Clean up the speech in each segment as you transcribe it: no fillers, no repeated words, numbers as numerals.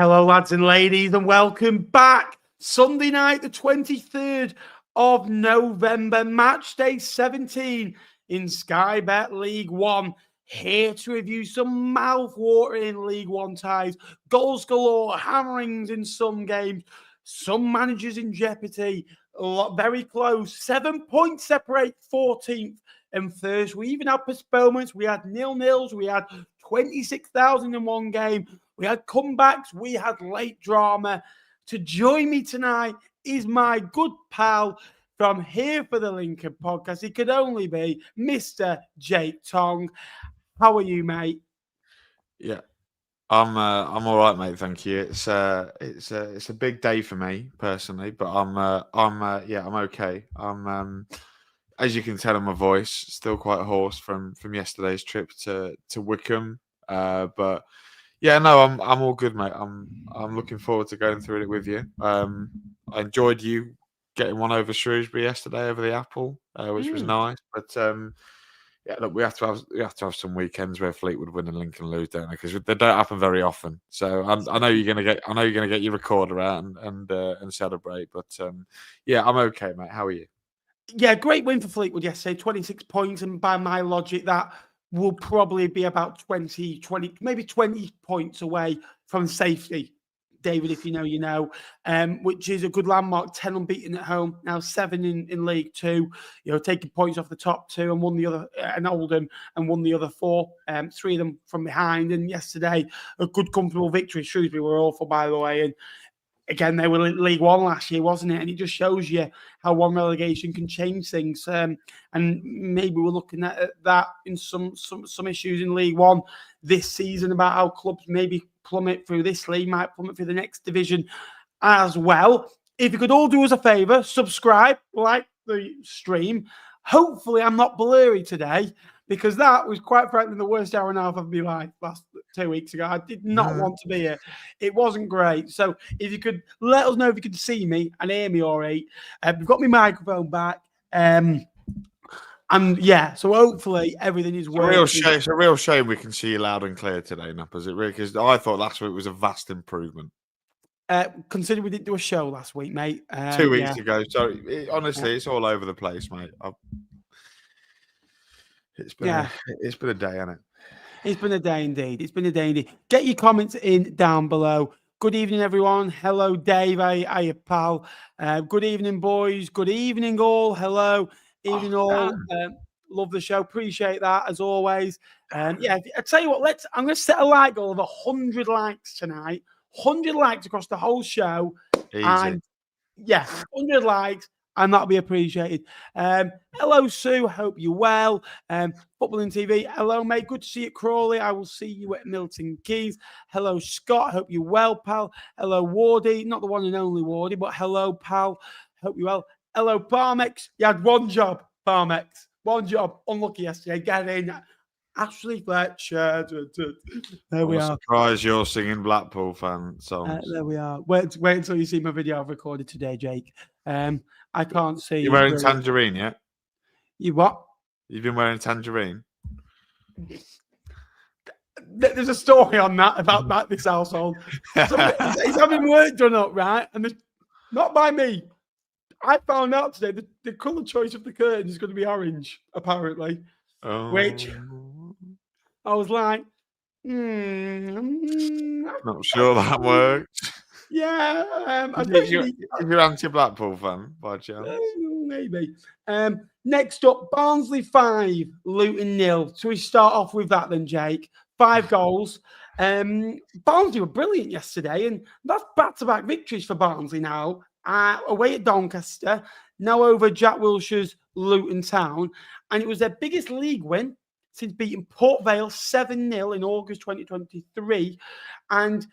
Hello, lads and ladies, and welcome back. Sunday night, the 23rd of November, match day 17 in Sky Bet League One. Here to review some mouth-watering League One ties, goals galore, hammerings in some games, some managers in jeopardy, a lot very close. 7 points separate 14th and first. We even had postponements. We had nil-nils. We had 26,000 in one game. We had comebacks. We had late drama. To join me tonight is my good pal from Here for the Lincoln podcast. It could only be Mr. Jake Tong. How are you, mate? Yeah, I'm all right, mate. Thank you. It's a big day for me personally, but I'm okay. As you can tell in my voice, still quite hoarse from yesterday's trip to Wycombe. But yeah, no, I'm all good, mate. I'm looking forward to going through it with you. I enjoyed you getting one over Shrewsbury yesterday over the Apple, which was nice. But yeah, look, we have to have some weekends where Fleetwood win and Lincoln lose, don't they? Because they don't happen very often. So I know you're gonna get your recorder out and celebrate. But yeah, I'm okay, mate. How are you? Yeah, great win for Fleetwood yesterday, 26 points, and by my logic, that will probably be about 20, maybe 20 points away from safety. David, if you know, you know, which is a good landmark. 10 unbeaten at home, now 7 in League Two. You know, taking points off the top two and won the other, and Oldham and won the other 4. 3 of them from behind. And yesterday, a good, comfortable victory. Shrewsbury were awful, by the way, and again, they were in League One last year, wasn't it? And it just shows you how one relegation can change things. And maybe we're looking at that in some issues in League One this season about how clubs maybe plummet through this league, might plummet through the next division as well. If you could all do us a favour, subscribe, like the stream. Hopefully, I'm not blurry today, because that was quite frankly the worst hour and a half of my life last 2 weeks ago. I did not want to be here. It wasn't great. So if you could let us know if you could see me and hear me all right. We've got my microphone back. And yeah, so hopefully everything is working. It's a real shame we can see you loud and clear today, Nap, is it really? Because I thought last week was a vast improvement. Considering we didn't do a show last week, mate. 2 weeks ago. So honestly, it's all over the place, mate. It's been a day, hasn't it? It's been a day indeed. It's been a day indeed. Get your comments in down below. Good evening, everyone. Hello, Dave. Hiya, pal. Good evening, boys. Good evening, all. Hello. Evening, all. Love the show. Appreciate that, as always. Yeah, I tell you what, I'm going to set a like goal of 100 likes tonight. 100 likes across the whole show. Easy. And yeah, 100 likes. And that'll be appreciated. Hello, Sue. Hope you're well. Footballing TV. Hello, mate. Good to see you at Crawley. I will see you at Milton Keynes. Hello, Scott. Hope you're well, pal. Hello, Wardy. Not the one and only Wardy, but hello, pal. Hope you're well. Hello, Parmex. You had one job, Parmex. One job. Unlucky yesterday. Get in. Ashley Fletcher. There we are. Surprised you're singing Blackpool fan songs. There we are. Wait until you see my video I've recorded today, Jake. I can't see. You're wearing tangerine, yeah? You what? You've been wearing tangerine? There's a story on that about this household. He's having work done up, right? And not by me. I found out today the colour choice of the curtain is going to be orange, apparently. Oh. Which I was like, not sure that works. Yeah, if you're anti-Blackpool fan, by chance, maybe. Next up, Barnsley 5, Luton 0. So we start off with that then, Jake. 5 goals. Barnsley were brilliant yesterday, and that's back-to-back victories for Barnsley now. Away at Doncaster, now over Jack Wilshere's Luton Town, and it was their biggest league win since beating Port Vale 7-0 in August 2023, and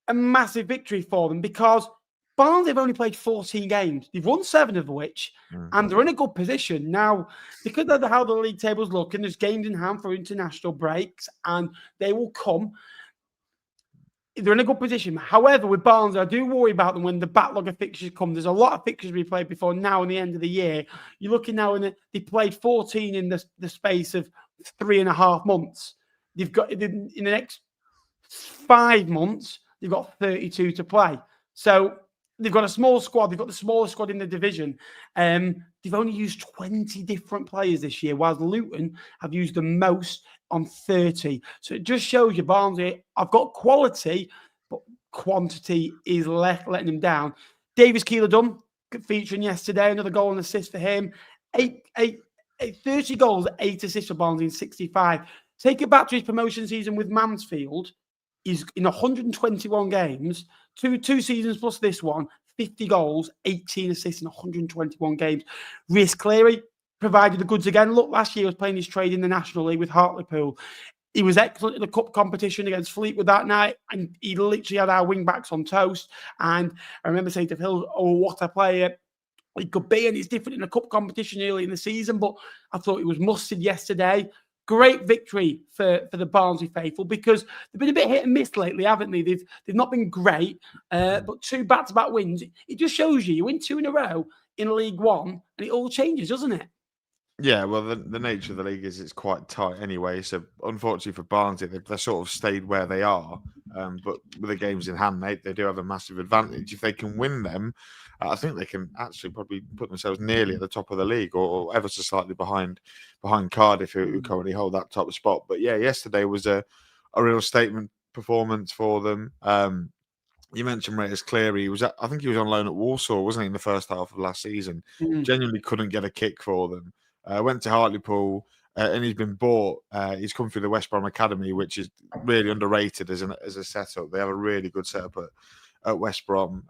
a massive victory for them because Barnsley have only played 14 games. They've won 7 of which, and they're in a good position. Now, because of how the league table's looking, there's games in hand for international breaks, and they will come. They're in a good position. However, with Barnsley, I do worry about them when the backlog of fixtures come. There's a lot of fixtures we played before now and the end of the year. You're looking now, and they played 14 in the space of 3.5 months. They've got in the next 5 months, they've got 32 to play. So they've got a small squad. They've got the smallest squad in the division. They've only used 20 different players this year, whilst Luton have used the most on 30. So it just shows you, Barnsley, I've got quality, but quantity is letting them down. Davis Keeler-Dunn featuring yesterday, another goal and assist for him. 30 goals, 8 assists for Barnsley in 65. Take it back to his promotion season with Mansfield. He's in 121 games, two seasons plus this one, 50 goals, 18 assists in 121 games. Rhys Cleary provided the goods again. Look, last year he was playing his trade in the National League with Hartlepool. He was excellent in the cup competition against Fleetwood that night, and he literally had our wing backs on toast. And I remember saying to Phil, "Oh, what a player he could be," and it's different in the cup competition early in the season, but I thought he was mustard yesterday. Great victory for the Barnsley faithful, because they've been a bit hit and miss lately, haven't they? They've not been great, but 2 back-to-back wins. It just shows you win 2 in a row in League One, and it all changes, doesn't it? Yeah, well, the nature of the league is it's quite tight anyway. So unfortunately for Barnsley, they've sort of stayed where they are. But with the games in hand, they do have a massive advantage. If they can win them, I think they can actually probably put themselves nearly at the top of the league, or ever so slightly behind Cardiff, who currently hold that top spot. But yeah, yesterday was a real statement performance for them. You mentioned Rhys Cleary. I think he was on loan at Walsall, wasn't he, in the first half of last season? Genuinely couldn't get a kick for them. Went to Hartlepool, and he's been bought. He's come through the West Brom Academy, which is really underrated as a setup. They have a really good setup at West Brom.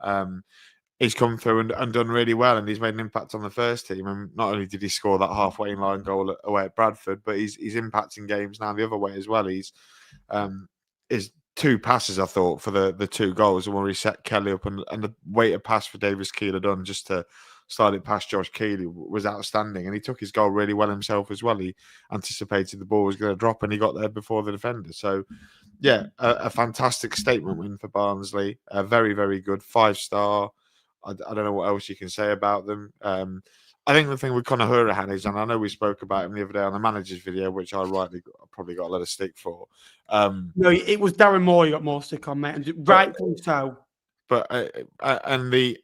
He's come through and done really well, and he's made an impact on the first team. And not only did he score that halfway line goal away at Bradford, but he's impacting games now the other way as well. He's 2 passes, I thought, for the 2 goals, and when he set Kelly up, and the weighted pass for Davis Keeler-Dunn just to start it past Josh Keeley was outstanding, and he took his goal really well himself as well. He anticipated the ball was going to drop, and he got there before the defender. So, yeah, a fantastic statement win for Barnsley. Very, very good, 5-star. I don't know what else you can say about them. I think the thing with Conor Hourihane is, and I know we spoke about him the other day on the manager's video, which I probably got a lot of stick for. No, it was Darren Moore you got more stick on, mate, and rightfully so. But the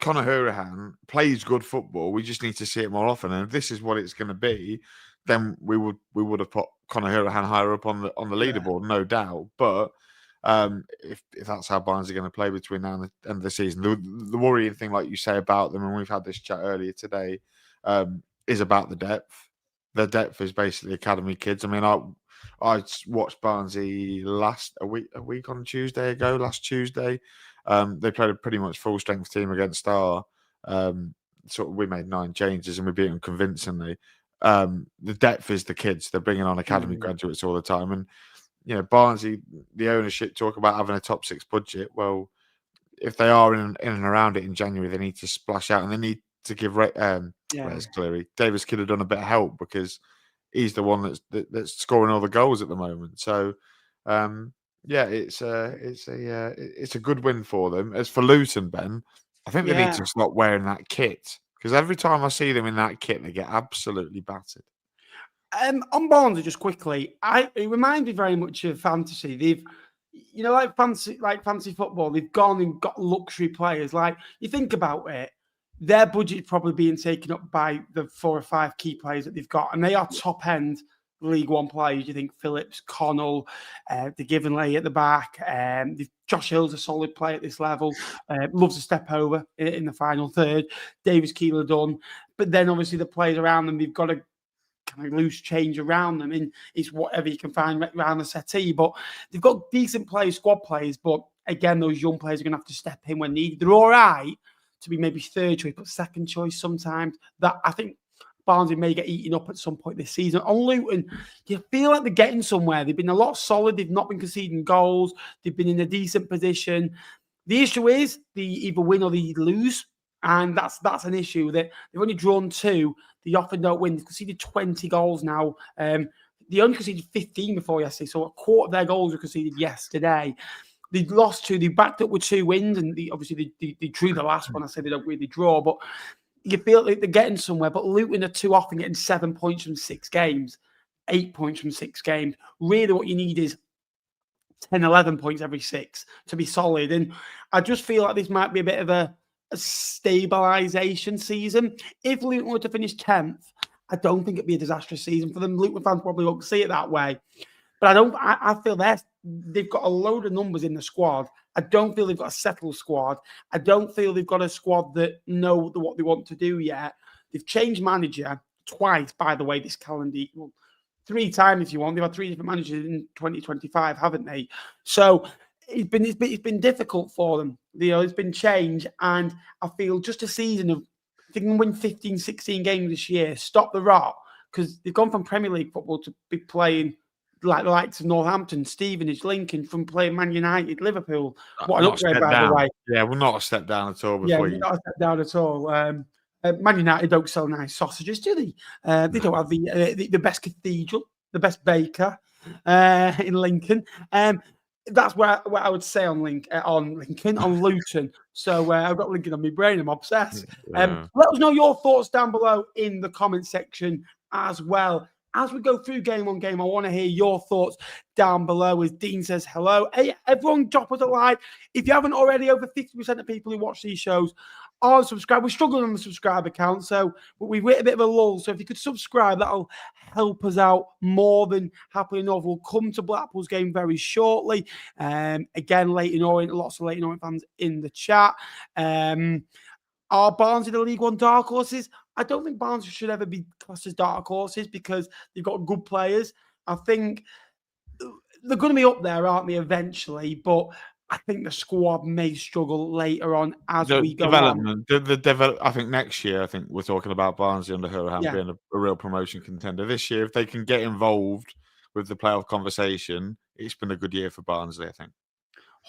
Conor Hourihane plays good football. We just need to see it more often. And if this is what it's going to be, then we would have put Conor Hourihane higher up on the leaderboard, no doubt. But if that's how Barnes are going to play between now and the end of the season, the worrying thing, like you say about them, and we've had this chat earlier today, is about the depth. The depth is basically academy kids. I mean, I watched Barnsley last week on Tuesday ago. Last Tuesday, they played a pretty much full strength team against our. We made 9 changes and we beat them convincingly. The depth is the kids. They're bringing on academy graduates all the time, and Barnsley, the ownership talk about having a top 6 budget. Well, if they are in and around it in January, they need to splash out, and they need to give Rhys Cleary, Davis could have done a bit of help, because he's the one that's scoring all the goals at the moment. So, it's a good win for them. As for Luton, Ben, I think they need to stop wearing that kit, because every time I see them in that kit, they get absolutely battered. On Barnsley, just quickly, it reminds me very much of fantasy. They've, like fantasy football, they've gone and got luxury players. Like, you think about it, their budget is probably being taken up by the 4 or 5 key players that they've got, and they are top end League One players. You think Phillips, Connell, the Givenley at the back. Josh Hill's a solid player at this level. Loves to step over in the final third. Davis Keeler-Dunn, but then obviously the players around them, they've got to kind of loose change around them, and it's whatever you can find around the settee. But they've got decent players, squad players, but again, those young players are going to have to step in when needed. They're all right to be maybe 3rd choice, but 2nd choice sometimes. That, I think, Barnsley may get eaten up at some point this season. On Luton, you feel like they're getting somewhere. They've been a lot solid. They've not been conceding goals. They've been in a decent position. The issue is they either win or they lose, and that's an issue. That they've only drawn 2. They often don't win. They've conceded 20 goals now. They only conceded 15 before yesterday, so a quarter of their goals were conceded yesterday. They lost 2. They backed up with 2 wins, and obviously they drew the last one. I said they don't really draw, but you feel like they're getting somewhere. But Luton are too often getting 7 points from 6 games, 8 points from 6 games. Really, what you need is 10, 11 points every 6 to be solid. And I just feel like this might be a bit of a stabilisation season. If Luton were to finish 10th, I don't think it'd be a disastrous season for them. Luton fans probably won't see it that way. But I feel they've got a load of numbers in the squad. I don't feel they've got a settled squad. I don't feel they've got a squad that know what they want to do yet. They've changed manager twice, by the way, this calendar. Well, 3 times if you want. They've had 3 different managers in 2025, haven't they? So it's been difficult for them. It's been change, and I feel just a season of if they can win 15, 16 games this year, stop the rot, because they've gone from Premier League football to be playing like the likes of Northampton, Stevenage, Lincoln, from playing Man United, Liverpool. What an upgrade, by the way. Yeah, we're not a step down at all. Not a step down at all. Man United don't sell nice sausages, do they? They don't have the best cathedral, the best baker in Lincoln. That's what I would say on Luton. So I've got Lincoln on my brain. I'm obsessed. Let us know your thoughts down below in the comment section as well. As we go through game on game, I want to hear your thoughts down below. As Dean says hello. Hey, everyone, drop us a like. If you haven't already, over 50% of people who watch these shows are subscribed. We're struggling on the subscriber count, so we've hit a bit of a lull. So if you could subscribe, that'll help us out more than happily enough. We'll come to Blackpool's game very shortly. Again, Leyton Orient, lots of Leyton Orient fans in the chat. Are Barnsley the League One dark horses? I don't think Barnsley should ever be classed as dark horses because they've got good players. I think they're going to be up there, aren't they, eventually? But I think the squad may struggle later on as we go on. I think next year, I think we're talking about Barnsley under Huddersfield being a real promotion contender. This year, if they can get involved with the playoff conversation, it's been a good year for Barnsley, I think.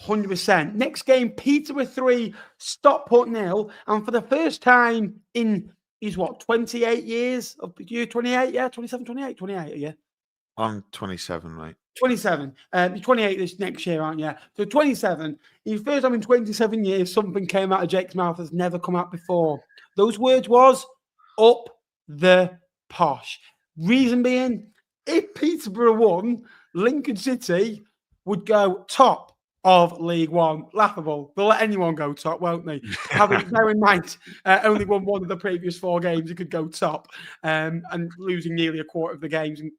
100%. Next game, Peterborough 3, Stockport 0. And for the first time in, 28 years? You're 28, yeah? 27, 28, 28, yeah? I'm 27, mate. 27. You're 28 this next year, aren't you? So 27. Your first time in 27 years, something came out of Jake's mouth that's never come out before. Those words was, up the posh. Reason being, if Peterborough won, Lincoln City would go top of League One. Laughable. They'll let anyone go top, won't they? Bear in mind, only won one of the previous 4 games. He could go top, and losing nearly a quarter of the games. And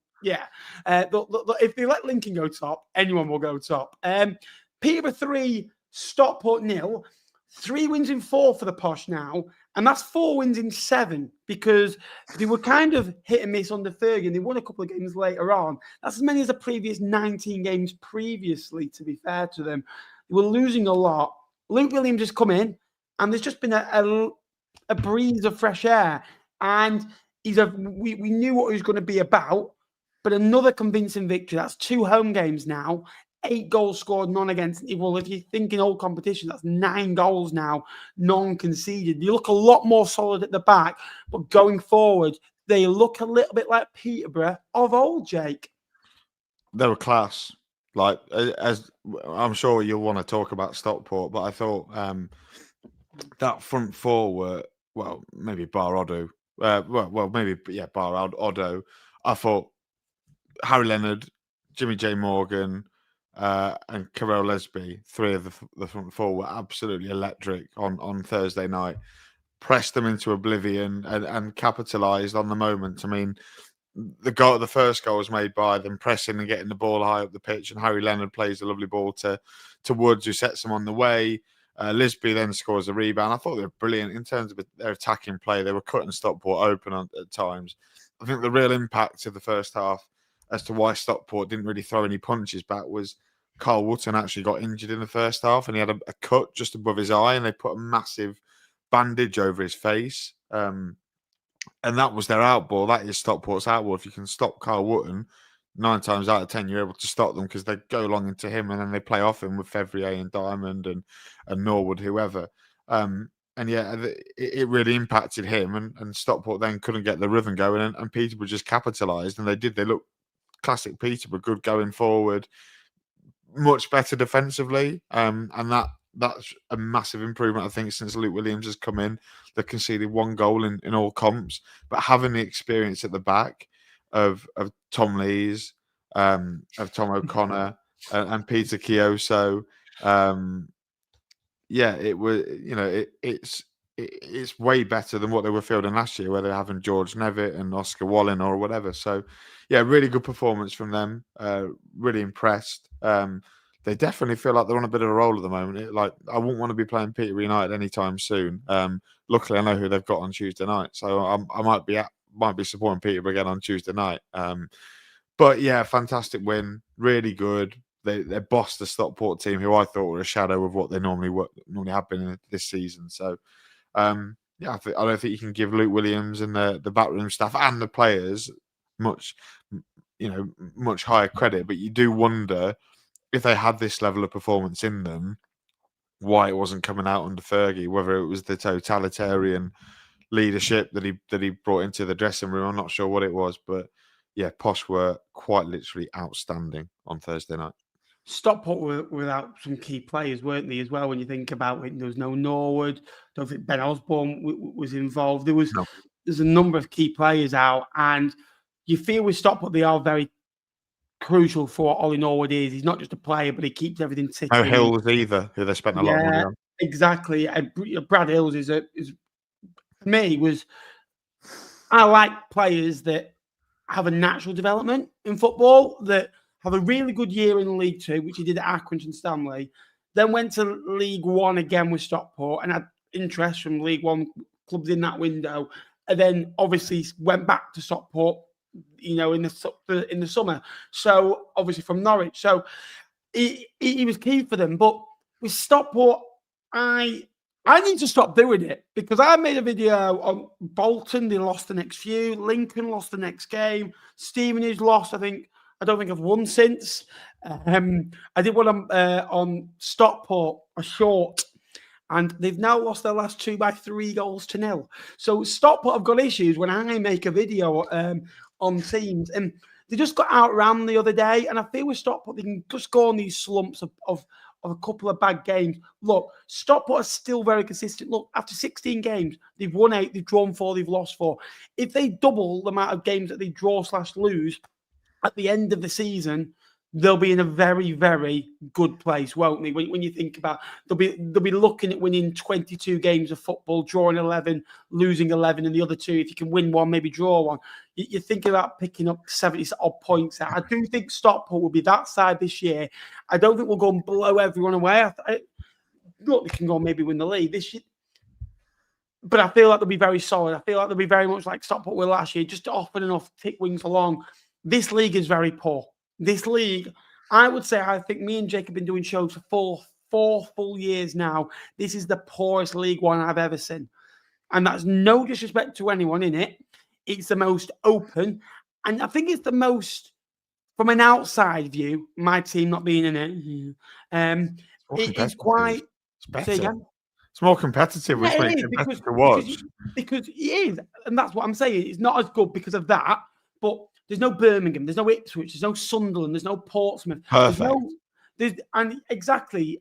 if they let Lincoln go top, anyone will go top. Peterborough 3, Stockport 0. 3 wins in 4 for the posh now, and that's 4 wins in 7 because they were kind of hit and miss under Ferguson. They won a couple of games later on. That's as many as the previous 19 games previously, to be fair to them. They were losing a lot. Luke Williams has come in, and there's just been a breeze of fresh air. And we knew what he was going to be about, but another convincing victory. That's 2 home games now. 8 goals scored, none against. Well, if you think in all competition, that's 9 goals now, none conceded. They look a lot more solid at the back, but going forward, they look a little bit like Peterborough of old, Jake. They were class. Like, as I'm sure you'll want to talk about Stockport, but I thought that front 4 were, well, maybe bar Oddo. Bar Oddo. I thought Harry Leonard, Jimmy J. Morgan, and Carell Lesby, 3 of the front 4 were absolutely electric on Thursday night. Pressed them into oblivion and capitalised on the moment. I mean, the first goal was made by them pressing and getting the ball high up the pitch, and Harry Leonard plays a lovely ball to Woods, who sets them on the way. Lisby then scores a rebound. I thought they were brilliant in terms of their attacking play. They were cutting Stockport open at times. I think the real impact of the first half as to why Stockport didn't really throw any punches back was Carl Wootton actually got injured in the first half, and he had a cut just above his eye, and they put a massive bandage over his face. And that was their outball. That is Stockport's outball. If you can stop Carl Wootton, 9 times out of 10, you're able to stop them because they go long into him, and then they play off him with Fevrier and Diamond and Norwood, whoever. It really impacted him, and Stockport then couldn't get the rhythm going, and Peterborough just capitalised, and they did. They looked classic Peterborough, good going forward, much better defensively, and that's a massive improvement, I think, since Luke Williams has come in. They conceded 1 goal in all comps, but having the experience at the back of Tom Lees, of Tom O'Connor, and Peter Kioso. Yeah, it was. It's way better than what they were fielding last year, where they're having George Nevitt and Oscar Wallen or whatever. So, yeah, really good performance from them. Really impressed. They definitely feel like they're on a bit of a roll at the moment. I wouldn't want to be playing Peterborough United anytime soon. Luckily, I know who they've got on Tuesday night, so I might be supporting Peterborough again on Tuesday night. But yeah, fantastic win, really good. They bossed the Stockport team, who I thought were a shadow of what they normally have been this season. So. Yeah, I don't think you can give Luke Williams and the backroom staff and the players much higher credit, but you do wonder if they had this level of performance in them, why it wasn't coming out under Fergie, whether it was the totalitarian leadership that he brought into the dressing room. I'm not sure what it was, but yeah, Posh were quite literally outstanding on Thursday night. Stockport were without some key players, weren't they, as well? When you think about it, there was no Norwood. Don't think Ben Osborne was involved. There's a number of key players out, and you feel with Stockport they are very crucial for what Ollie Norwood is. He's not just a player, but he keeps everything ticking. No Hills either, who they spent a lot of money on. Exactly. And Brad Hills is for me was. I like players that have a natural development in football, that have a really good year in League Two, which he did at Accrington and Stanley, then went to League One again with Stockport and had interest from League One clubs in that window, and then obviously went back to Stockport, in the summer. So obviously from Norwich. So he was key for them. But with Stockport, I need to stop doing it, because I made a video on Bolton. They lost the next few. Lincoln lost the next game. Stevenage lost, I don't think I've won since. I did one on Stockport, a short, and they've now lost their last two by 3-0. So Stockport have got issues when I make a video on teams, and they just got outran the other day. And I feel with Stockport, they can just go on these slumps of a couple of bad games. Look, Stockport are still very consistent. Look, after 16 games, they've won 8, they've drawn 4, they've lost 4. If they double the amount of games that they draw/lose, at the end of the season, they'll be in a very, very good place, won't they? When you think about, they'll be looking at winning 22 games of football, drawing 11, losing 11, and the other 2, if you can win one, maybe draw one. You're thinking about picking up 70 odd points. I do think Stockport will be that side this year. I don't think we'll go and blow everyone away. Look, they can go and maybe win the league this year, but I feel like they'll be very solid. I feel like they'll be very much like Stockport were last year, just to offer enough tick wings along. This league is very poor. This league, I would say, I think me and Jake have been doing shows for four full years now. This is the poorest League One I've ever seen. And that's no disrespect to anyone in it. It's the most open. And I think it's the most, from an outside view, my team not being in it, it's quite... It's better. It's more competitive, which makes it better to watch. Because it is. And that's what I'm saying. It's not as good because of that, but... There's no Birmingham, there's no Ipswich, there's no Sunderland, there's no Portsmouth. Perfect. Exactly.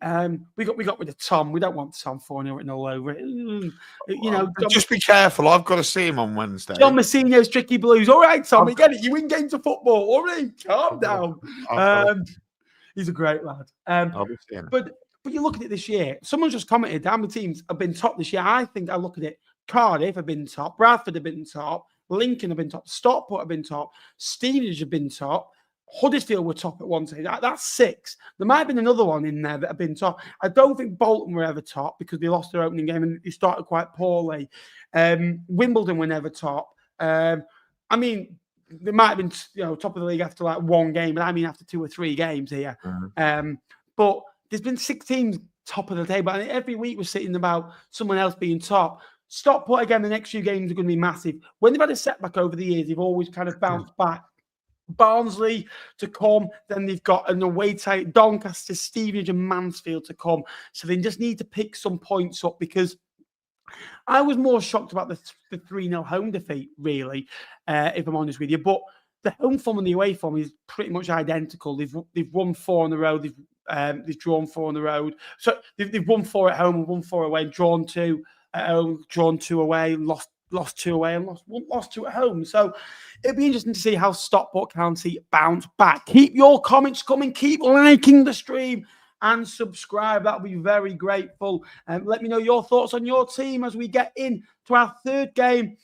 We got rid of Tom. We don't want Tom 4-0 written all over it. Just be careful. I've got to see him on Wednesday. John Messino's Tricky Blues. All right, Tom, you get it. You win games of football. All right, calm down. He's a great lad. I'll be seeing him. But you look at it this year. Someone just commented how many teams have been top this year. I think I look at it. Cardiff have been top. Bradford have been top. Lincoln have been top. Stockport have been top. Stevenage have been top. Huddersfield were top at one stage. That's 6. There might have been another one in there that have been top. I don't think Bolton were ever top because they lost their opening game and they started quite poorly. Wimbledon were never top. They might have been top of the league after like one game, but I mean after 2 or 3 games here. But there's been 6 teams top of the table, and every week we're sitting about someone else being top. Stockport, again, the next few games are going to be massive. When they've had a setback over the years, they've always kind of bounced back. Barnsley to come, then they've got an away tie, Doncaster, Stevenage and Mansfield to come. So they just need to pick some points up, because I was more shocked about the 3-0 home defeat, really, if I'm honest with you. But the home form and the away form is pretty much identical. They've won 4 on the road. They've drawn 4 on the road. So they've won 4 at home and won 4 away, drawn 2 at home, drawn 2 away, lost lost 2 away and lost 2 at home. So it'll be interesting to see how Stockport County bounce back. Keep your comments coming. Keep liking the stream and subscribe. That'll be very grateful. Let me know your thoughts on your team as we get into our third game,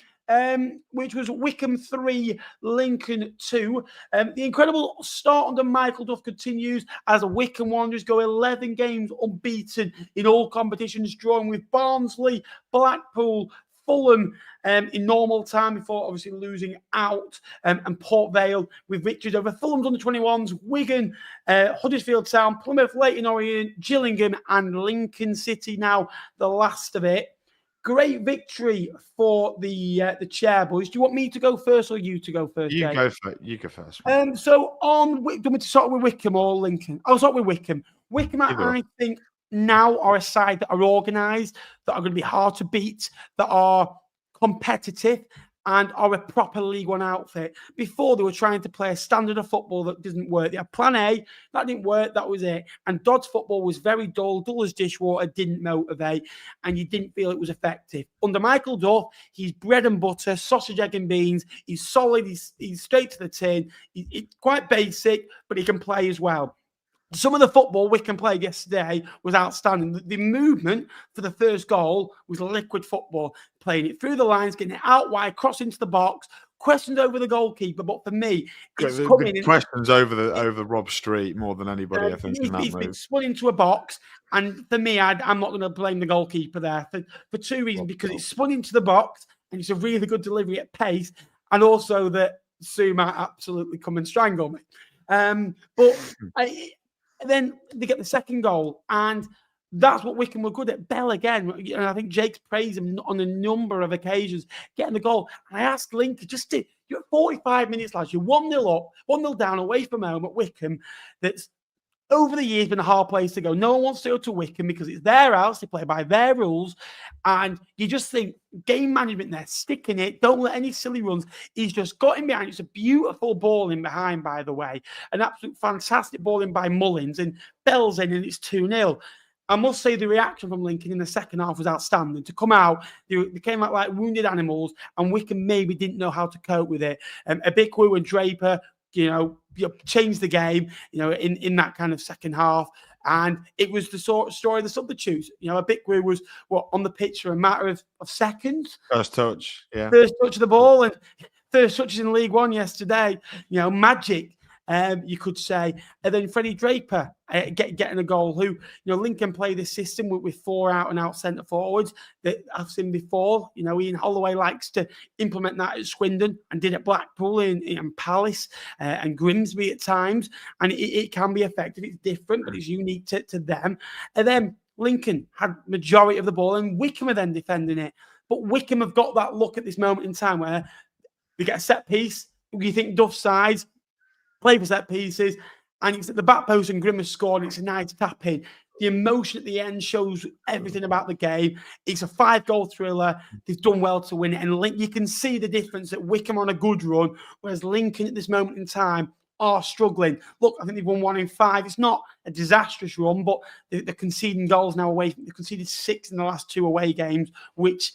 which was Wycombe 3, Lincoln 2. The incredible start under Michael Duff continues as the Wycombe Wanderers go 11 games unbeaten in all competitions, drawing with Barnsley, Blackpool, Fulham in normal time before obviously losing out, and Port Vale with victories over Fulham's under-21s, Wigan, Huddersfield Town, Plymouth, Leighton Orient, Gillingham and Lincoln City now the last of it. Great victory for the chair boys. Do you want me to go first or you to go first, You Jay? go first. You go first. So do you want me to start with Wycombe or Lincoln? I'll start with Wycombe. Wycombe, I think, now are a side that are organised, that are going to be hard to beat, that are competitive and are a proper League One outfit. Before, they were trying to play a standard of football that didn't work. They had plan A, that didn't work, that was it. And Dodd's football was very dull as dishwater, didn't motivate, and you didn't feel it was effective. Under Michael Duff, he's bread and butter, sausage, egg and beans. He's solid, he's straight to the tin. He's quite basic, but he can play as well. Some of the football Wycombe played yesterday was outstanding. The movement for the first goal was liquid football, playing it through the lines, getting it out wide, cross into the box, questioned over the goalkeeper. But for me, it's coming in. Questions over Rob Street more than anybody, I think. He's been spun into a box. And for me, I'm not going to blame the goalkeeper there for two reasons. Because it's spun into the box and it's a really good delivery at pace. And also that Sue might absolutely come and strangle me. Then they get the second goal, and that's what Wycombe were good at. Bell again, and I think Jake's praised him on a number of occasions, getting the goal. And I asked Lincoln, you're at 45 minutes, lads, you're 1-0 up, 1-0 down away from home at Wycombe. That's over the years been a hard place to go. No one wants to go to Wycombe because it's their house, they play by their rules, and you just think game management there, sticking it, don't let any silly runs. He's just got in behind. It's a beautiful ball in behind, by the way, an absolute fantastic ball in by Mullins, and Bell's in, and it's 2-0. I must say the reaction from Lincoln in the second half was outstanding. To come out, they came out like wounded animals, and Wycombe maybe didn't know how to cope with it. Abiku and Draper, changed the game, in that kind of second half. And it was the sort of story of the substitutes. Abiku was on the pitch for a matter of seconds. First touch, yeah. First touch of the ball, and first touches in League One yesterday. Magic, you could say. And then Freddie Draper getting a goal. Who, Lincoln play this system with 4 out-and-out centre forwards that I've seen before. Ian Holloway likes to implement that at Swindon and did at Blackpool and Palace and Grimsby at times. And it can be effective. It's different, but it's unique to them. And then Lincoln had majority of the ball, and Wycombe are then defending it. But Wycombe have got that look at this moment in time where they get a set piece. You think Duff sides play for set pieces, and it's at the back post and Grimm has scored, and it's a nice tap in. The emotion at the end shows everything about the game. It's a 5-goal thriller. They've done well to win it, and you can see the difference that Wycombe on a good run, whereas Lincoln at this moment in time are struggling. Look, I think they've won 1 in 5. It's not a disastrous run, but they're conceding goals now away. They've conceded 6 in the last 2 away games, which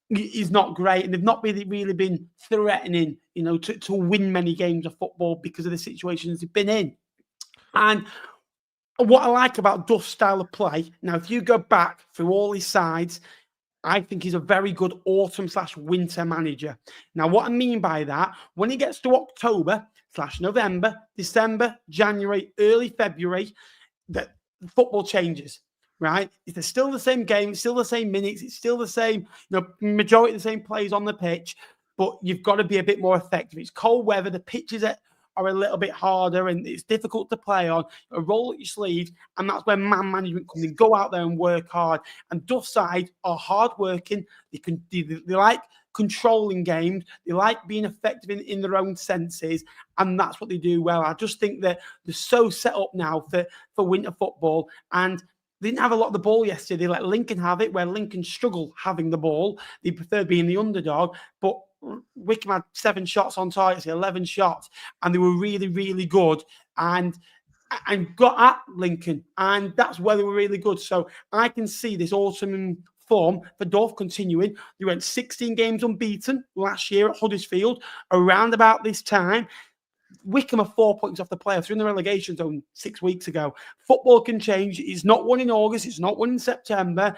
is not great, and they've not really been threatening, to win many games of football because of the situations they've been in. And what I like about Duff's style of play, now if you go back through all his sides, I think he's a very good autumn/winter manager. Now, what I mean by that, when he gets to October/November, December, January, early February, that football changes. Right? It's still the same game, it's still the same minutes, it's still the same, majority of the same players on the pitch, but you've got to be a bit more effective. It's cold weather, the pitches are a little bit harder, and it's difficult to play on. Roll at your sleeves, and that's where man management comes in. Go out there and work hard. And Duff side are hard working. They like controlling games. They like being effective in their own senses, and that's what they do well. I just think that they're so set up now for winter football, and they didn't have a lot of the ball yesterday. They let Lincoln have it, where Lincoln struggle having the ball. They prefer being the underdog. But Wycombe had 7 shots on target, 11 shots, and they were really, really good and got at Lincoln. And that's where they were really good. So I can see this autumn form for Duff continuing. They went 16 games unbeaten last year at Huddersfield around about this time. Wycombe are 4 points off the playoffs. They're in the relegation zone 6 weeks ago. Football can change. It's not one in August. It's not one in September.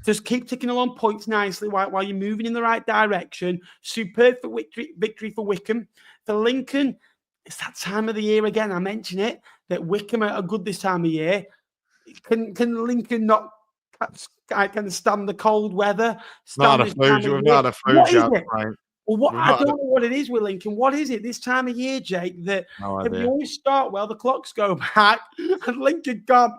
Just keep ticking along points nicely while you're moving in the right direction. Superb for victory for Wycombe. For Lincoln, it's that time of the year again. I mention it, that Wycombe are good this time of year. Can Lincoln not kind of stand the cold weather? Not a flu. We've not a flu shot, right? Well, I don't know what it is with Lincoln. What is it this time of year, Jake? That if you always start well, the clocks go back, and Lincoln can't.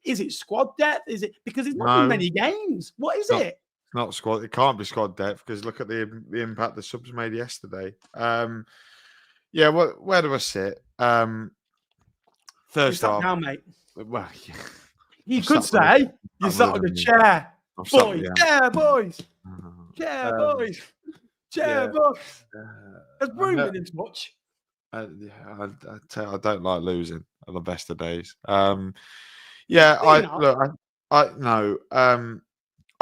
Is it squad depth? Is it because there's not been many games? What is it? Not squad. It can't be squad depth because look at the impact the subs made yesterday. Yeah. Where do I sit? First off, down, mate. Well, yeah. You could say you sat on the chair, boys. Yeah, boys. Chair, boys. Chair, boys. Has Bruin been as much? I don't like losing on the best of days. Yeah, I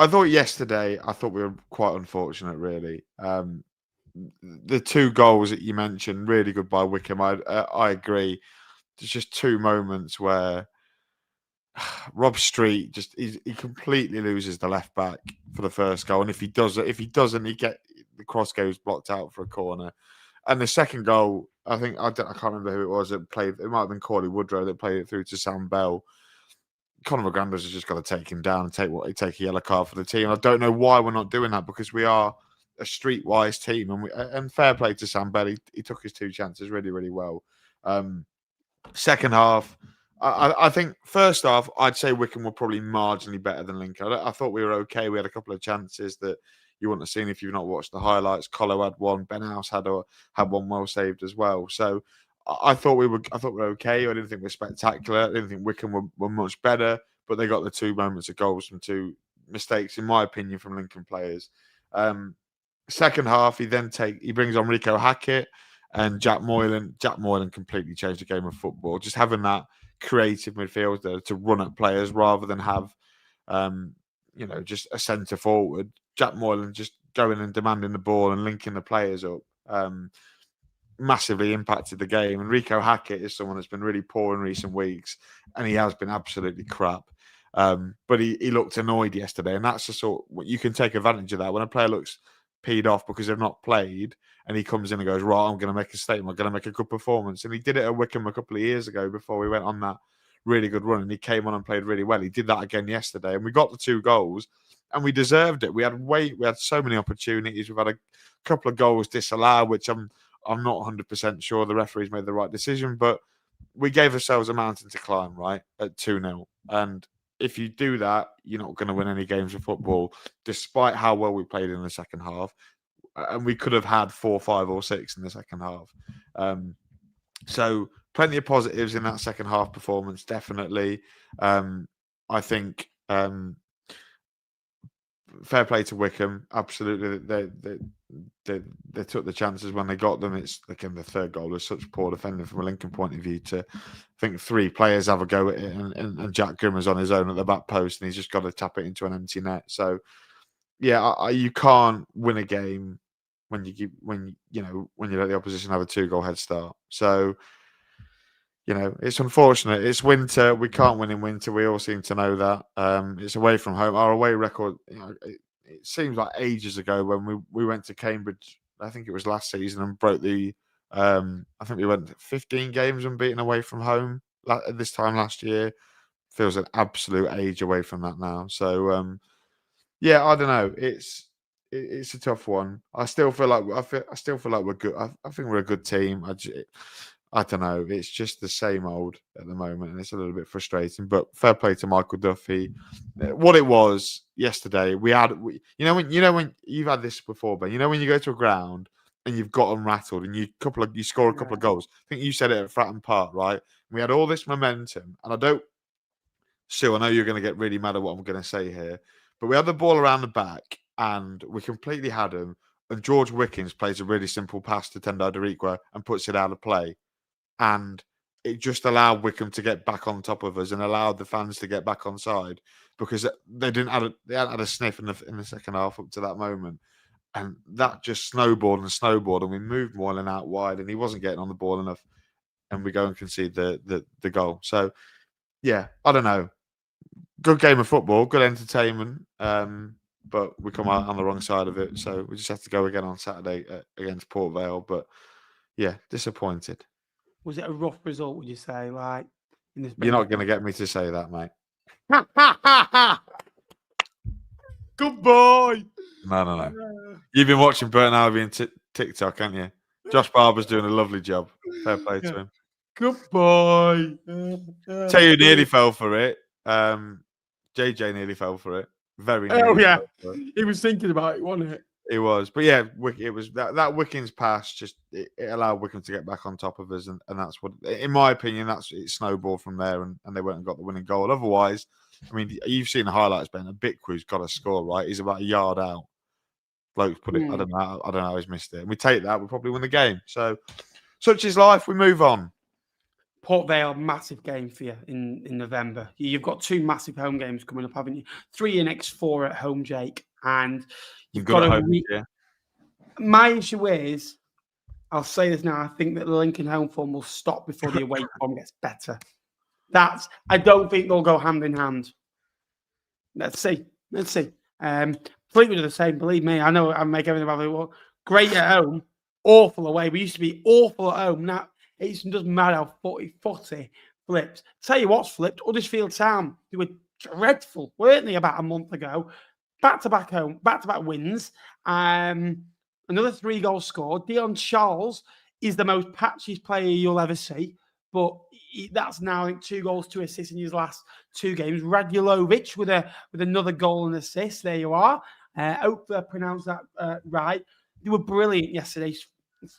thought yesterday, we were quite unfortunate, really. The 2 goals that you mentioned, really good by Wycombe. I agree. There's just 2 moments where Rob Street he completely loses the left back for the first goal, and if he doesn't, the cross goes blocked out for a corner. And the second goal, I can't remember who it was that played. It might have been Corley Woodrow that played it through to Sam Bell. Conor McGrandles has just got to take him down and take a yellow card for the team. I don't know why we're not doing that, because we are a streetwise team, and fair play to Sam Bell. He took his 2 chances really, really well. Second half, I think first half, I'd say Wycombe were probably marginally better than Lincoln. I thought we were okay. We had a couple of chances that you wouldn't have seen if you've not watched the highlights. Colo had one. Ben House had one well saved as well. So I thought we were okay. I didn't think we were spectacular. I didn't think Wycombe were much better, but they got the 2 moments of goals from 2 mistakes, in my opinion, from Lincoln players. Second half, he brings on Rico Hackett and Jack Moylan. Jack Moylan completely changed the game of football. Just having that creative midfielder to run at players rather than have, just a centre forward. Jack Moylan just going and demanding the ball and linking the players up. Massively impacted the game. And Rico Hackett is someone that's been really poor in recent weeks, and he has been absolutely crap. But he looked annoyed yesterday, and that's the sort you can take advantage of that when a player looks peed off because they've not played, and he comes in and goes, right, I'm going to make a statement, I'm going to make a good performance. And he did it at Wycombe a couple of years ago before we went on that really good run, and he came on and played really well. He did that again yesterday, and we got the 2 goals, and we deserved it. We had so many opportunities. We've had a couple of goals disallowed, which I'm not 100% sure the referees made the right decision, but we gave ourselves a mountain to climb, right, at 2-0. And if you do that, you're not going to win any games of football, despite how well we played in the second half. And we could have had 4, 5, or 6 in the second half. So plenty of positives in that second half performance, definitely. I think fair play to Wycombe. Absolutely, they took the chances when they got them. It's again the third goal was such poor defending from a Lincoln point of view. To I think 3 players have a go at it, and Jack Grimmer's on his own at the back post, and he's just got to tap it into an empty net. So yeah, you can't win a game when you let the opposition have a 2-goal head start. So it's unfortunate. It's winter. We can't win in winter. We all seem to know that. It's away from home. Our away record, it seems like ages ago when we went to Cambridge, I think it was last season, and broke the, I think we went 15 games unbeaten away from home this time last year. Feels an absolute age away from that now. So, I don't know. It's a tough one. I still feel like we're good. I think we're a good team. I don't know. It's just the same old at the moment, and it's a little bit frustrating. But fair play to Michael Duffy. What it was yesterday, when you've had this before, Ben. When you go to a ground and you've got them rattled, and you score a couple of goals. I think you said it at Fratton Park, right? We had all this momentum, and Sue, I know you're going to get really mad at what I'm going to say here, but we had the ball around the back, and we completely had him. And George Wickens plays a really simple pass to Tendai Darikwa and puts it out of play. And it just allowed Wycombe to get back on top of us and allowed the fans to get back on side because they hadn't had a sniff in the second half up to that moment. And that just snowballed, and we moved Moylan out wide, and he wasn't getting on the ball enough, and we go and concede the goal. So, yeah, I don't know. Good game of football, good entertainment, but we come out on the wrong side of it. So we just have to go again on Saturday against Port Vale. But, yeah, disappointed. Was it a rough result, would you say? Like in this You're not going to get me to say that, mate. Good boy. No. You've been watching Burton Albion TikTok, haven't you? Josh Barber's doing a lovely job. Fair play to him. Good boy. Tell you who nearly fell for it. JJ nearly fell for it. Very nearly. Oh, yeah. He was thinking about it, wasn't it? It was. But yeah, it was that Wickham's pass just it allowed Wycombe to get back on top of us, and that's what, in my opinion, it snowballed from there, and they went and got the winning goal. Otherwise, I mean, you've seen the highlights, Ben. Bickwu's got a score, right? He's about a yard out. Bloke's put it. I don't know how he's missed it. And we take that, we probably win the game. So, such is life. We move on. Port Vale, massive game for you in November. You've got 2 massive home games coming up, haven't you? 3 in X4 at home, Jake, and you've got to. My issue is, I'll say this now. I think that the Lincoln home form will stop before the away form gets better. I don't think they'll go hand in hand. Let's see. Fleetwood are the same. Believe me, I know I make everything about it. Well, great at home, awful away. We used to be awful at home. Now it doesn't matter how 40 flips. Tell you what's flipped. Huddersfield Town, they were dreadful, weren't they, about a month ago? Back-to-back wins. Another 3 goals scored. Dion Charles is the most patchiest player you'll ever see, but that's now, I think, 2 goals, 2 assists in his last 2 games. Radjulovic with another goal and assist. There you are. Hopefully I pronounced that right. They were brilliant yesterday.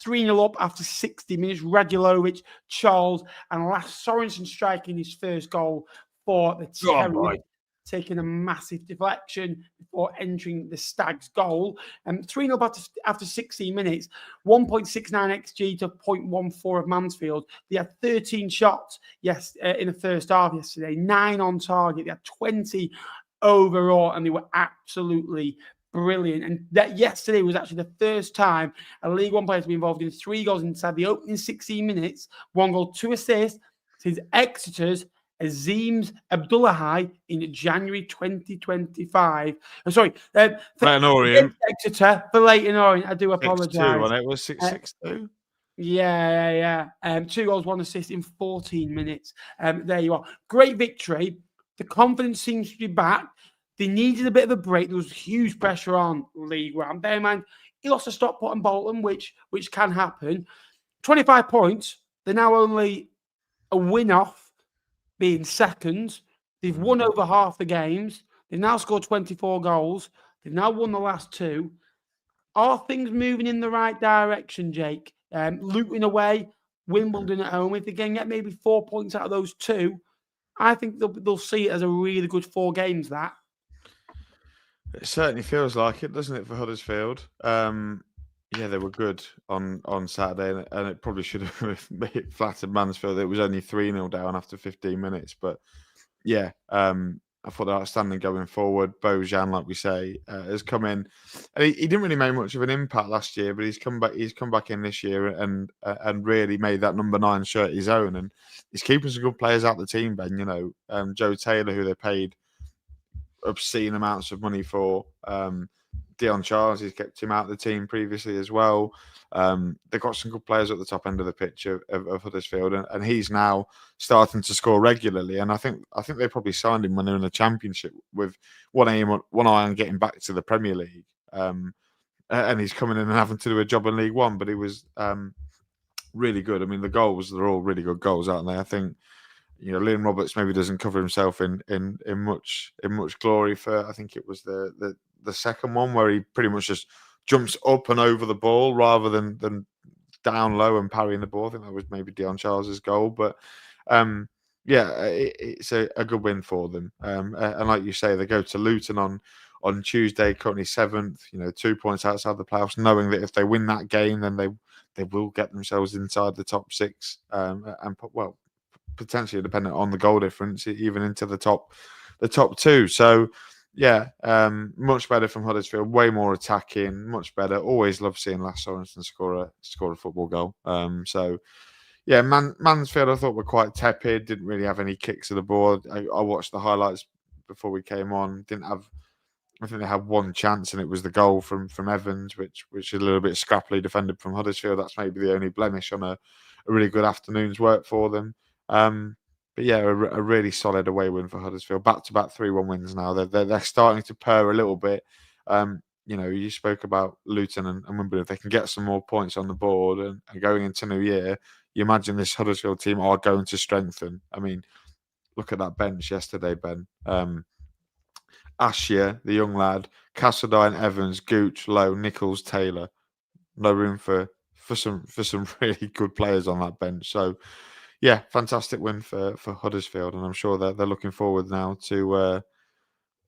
3-0 up after 60 minutes. Radjulovic, Charles, and last Sorensen striking his first goal for the Terriers, taking a massive deflection before entering the Stags' goal. 3-0 after 16 minutes, 1.69 XG to 0.14 of Mansfield. They had 13 shots in the first half yesterday, 9 on target. They had 20 overall, and they were absolutely brilliant. And that yesterday was actually the first time a League One player to be involved in 3 goals inside the opening 16 minutes, 1 goal, 2 assists, since Exeter's Azeem Abdullahi in January 2025. I'm sorry. Leighton Orient. Exeter for Leighton Orient. I do apologise. 6-2, it was 6-6-2. Yeah. 2 goals, 1 assist in 14 minutes. There you are. Great victory. The confidence seems to be back. They needed a bit of a break. There was huge pressure on League One. Bear in mind, he lost to Stockport and Bolton, which can happen. 25 points. They're now only a win off being second. They've won over half the games. They've now scored 24 goals. They've now won the last 2. Are things moving in the right direction, Jake? Luton away, Wimbledon at home. If they can get maybe 4 points out of those 2, I think they'll see it as a really good 4 games, that. It certainly feels like it, doesn't it, for Huddersfield? Yeah, they were good on Saturday, and it probably should have flattered Mansfield. It was only 3-0 down after 15 minutes. But, yeah, I thought they're outstanding going forward. Bojan, like we say, has come in. And he didn't really make much of an impact last year, but he's come back in this year and really made that number 9 shirt his own. And he's keeping some good players out the team, Ben. You know, Joe Taylor, who they paid obscene amounts of money for. Dion Charles, he's kept him out of the team previously as well. They've got some good players at the top end of the pitch of Huddersfield, and he's now starting to score regularly. And I think they probably signed him when they're in the Championship with one eye on getting back to the Premier League. And he's coming in and having to do a job in League One, but he was really good. I mean, the goals, they're all really good goals, aren't they? I think, you know, Liam Roberts maybe doesn't cover himself in much glory for, I think it was the second one where he pretty much just jumps up and over the ball rather than down low and parrying the ball. I think that was maybe Dion Charles's goal, but it's a good win for them. And like you say, they go to Luton on Tuesday, currently 7th. You know, 2 points outside the playoffs, knowing that if they win that game, then they will get themselves inside the top 6 and potentially dependent on the goal difference, even into the top two. So, yeah, much better from Huddersfield. Way more attacking, much better. Always love seeing Lasse Sorensen score a football goal. So, yeah, Mansfield I thought were quite tepid. Didn't really have any kicks of the ball. I watched the highlights before we came on. I think they had one chance, and it was the goal from Evans, which is a little bit scrappily defended from Huddersfield. That's maybe the only blemish on a really good afternoon's work for them. But yeah, a really solid away win for Huddersfield. Back-to-back 3-1 wins now. They're starting to purr a little bit. You spoke about Luton and Wimbledon. If they can get some more points on the board and going into New Year, you imagine this Huddersfield team are going to strengthen. I mean, look at that bench yesterday, Ben. Ashia, the young lad, Cassadine, Evans, Gooch, Lowe, Nichols, Taylor. No room for some really good players on that bench. So, yeah, fantastic win for Huddersfield, and I'm sure they're looking forward now to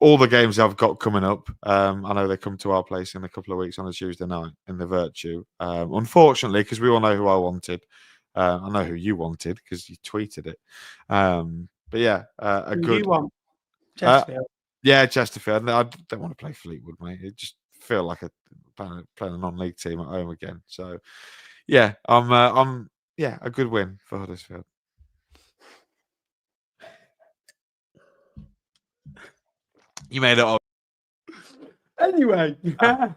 all the games I've got coming up. I know they come to our place in a couple of weeks on a Tuesday night in the Virtue. Unfortunately, because we all know who I wanted. I know who you wanted because you tweeted it. But yeah, You want Chesterfield. Yeah, Chesterfield. I don't want to play Fleetwood, mate. It just feel like playing a non-league team at home again. So, yeah, a good win for Huddersfield. You made it up. Anyway, hang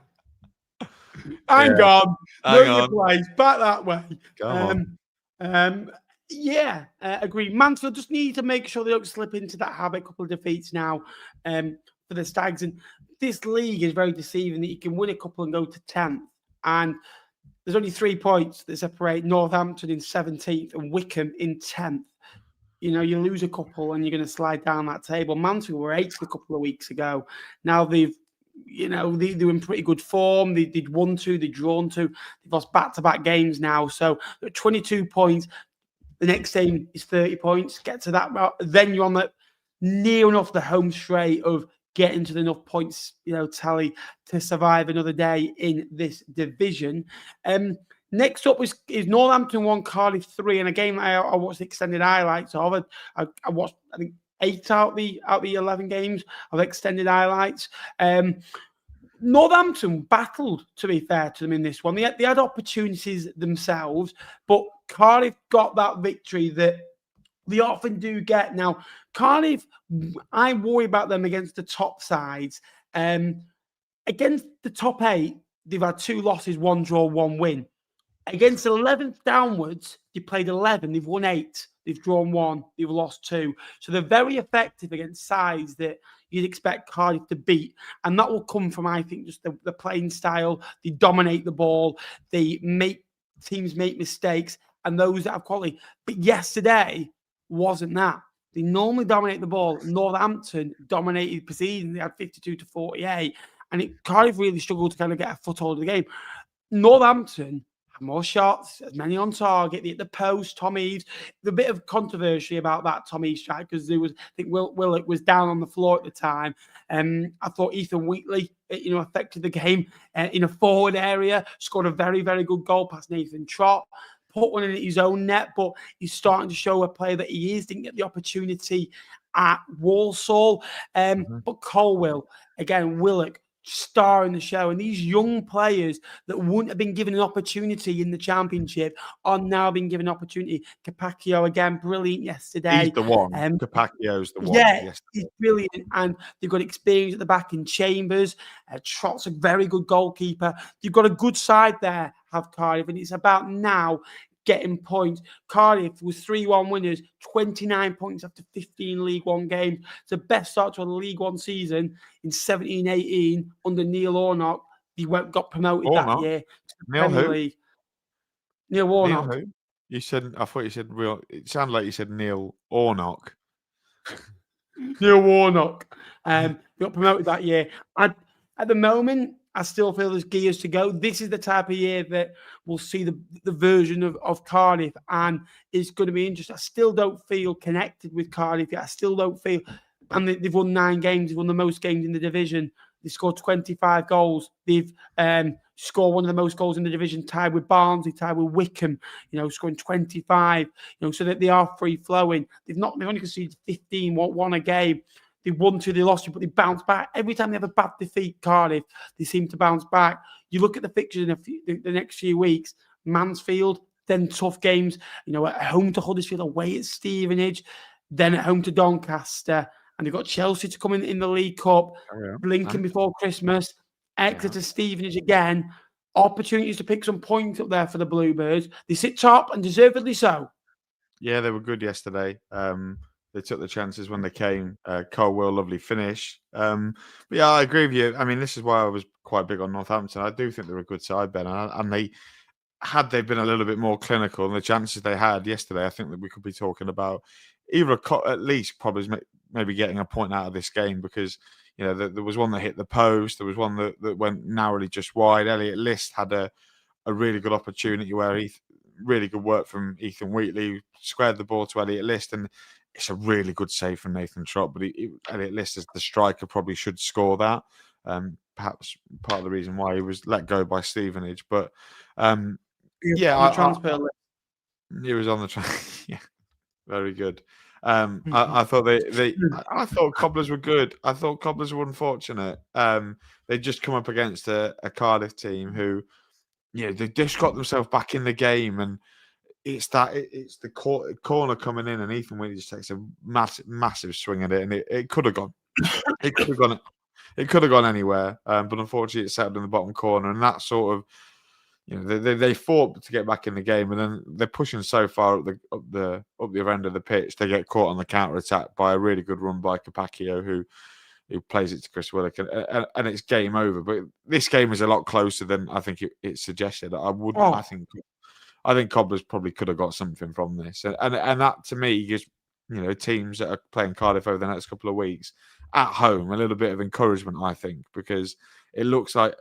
on. Your place back that way. Come on. Agree. Mansfield just need to make sure they don't slip into that habit. A couple of defeats now for the Stags. And this league is very deceiving that you can win a couple and go to 10th. And there's only 3 points that separate Northampton in 17th and Wycombe in 10th. You know, you lose a couple and you're going to slide down that table. Mansfield were 8th a couple of weeks ago. Now they're in pretty good form. They'd won 2, they'd drawn 2. They've lost back-to-back games now. So at 22 points, the next game is 30 points. Get to that route. Then you're on the near enough the home straight of getting to enough points, tally to survive another day in this division. Next up is Northampton 1, Cardiff 3, and a game I watched the extended highlights of. I watched, I think, 8 out the 11 games of extended highlights. Northampton battled, to be fair to them, in this one. They had opportunities themselves, but Cardiff got that victory that they often do get. Now, Cardiff, I worry about them against the top sides. Against the top 8, they've had 2 losses, 1 draw, 1 win. Against 11th downwards, they played 11. They've won 8. They've drawn 1. They've lost 2. So they're very effective against sides that you'd expect Cardiff to beat. And that will come from, I think, just the playing style. They dominate the ball. Teams make mistakes. And those that have quality. But yesterday wasn't that. They normally dominate the ball. Northampton dominated proceedings. They had 52-48. And Cardiff really struggled to kind of get a foothold of the game. Northampton more shots, as many on target. They hit the post. Tom Eaves. The bit of controversy about that Tom Eaves strike because I think Willock was down on the floor at the time. I thought Ethan Wheatley, affected the game in a forward area. Scored a very, very good goal past Nathan Trott. Put one in his own net, but he's starting to show a player that he is. Didn't get the opportunity at Walsall, but Colwill again, Willock. Star in the show, and these young players that wouldn't have been given an opportunity in the Championship are now being given opportunity. Capaccio again, brilliant yesterday. He's the one. Capaccio's the one. Yeah, he's brilliant, and they've got experience at the back in Chambers. Trott's a very good goalkeeper. You've got a good side there, have Cardiff, and it's about now getting points. Cardiff was 3-1 winners, 29 points after 15 League One games. It's the best start to a League One season in 17-18 under Neil Warnock. He got promoted that year to the Premier League. Neil Warnock. Neil who? I thought you said real. It sounded like you said Neil Warnock. Neil Warnock. Got promoted that year. At the moment, I still feel there's gears to go. This is the type of year that we'll see the version of Cardiff, and it's going to be interesting. I still don't feel connected with Cardiff yet. I still don't feel, and they've won 9 games. They've won the most games in the division They scored 25 goals. They've scored one of the most goals in the division, tied with Barnsley, tied with Wycombe, scoring 25, so that they are free-flowing. They've only conceded 15, won a game. They won 2, they lost 2, but they bounce back. Every time they have a bad defeat, Cardiff, they seem to bounce back. You look at the fixtures in the next few weeks, Mansfield, then tough games, at home to Huddersfield, away at Stevenage, then at home to Doncaster, and they've got Chelsea to come in the League Cup, Lincoln before Christmas, Exeter, Stevenage again. Opportunities to pick some points up there for the Bluebirds. They sit top and deservedly so. Yeah, they were good yesterday. They took the chances when they came. Colwell, lovely finish. But yeah, I agree with you. I mean, this is why I was quite big on Northampton. I do think they're a good side, Ben. And they've been a little bit more clinical and the chances they had yesterday, I think that we could be talking about either at least probably maybe getting a point out of this game, because there was one that hit the post. There was one that went narrowly just wide. Elliot List had a really good opportunity where really good work from Ethan Wheatley, squared the ball to Elliot List, and it's a really good save from Nathan Trott. But Elliot List, as the striker, probably should score that. Perhaps part of the reason why he was let go by Stevenage. But on the transfer list. He was on the transfer. Yeah, very good. I thought I thought Cobblers were good. I thought Cobblers were unfortunate. They just come up against a Cardiff team who, they just got themselves back in the game, and it's the corner coming in, and Ethan Wheatley just takes a massive swing at it, and it could have gone. It could have gone anywhere, but unfortunately, it settled in the bottom corner, and that sort of, they fought to get back in the game, and then they're pushing so far up the other end of the pitch, they get caught on the counter attack by a really good run by Capaccio, who plays it to Chris Willock, and it's game over. But this game is a lot closer than I think it suggested. I think Cobblers probably could have got something from this, and that to me gives teams that are playing Cardiff over the next couple of weeks at home a little bit of encouragement, I think, because it looks like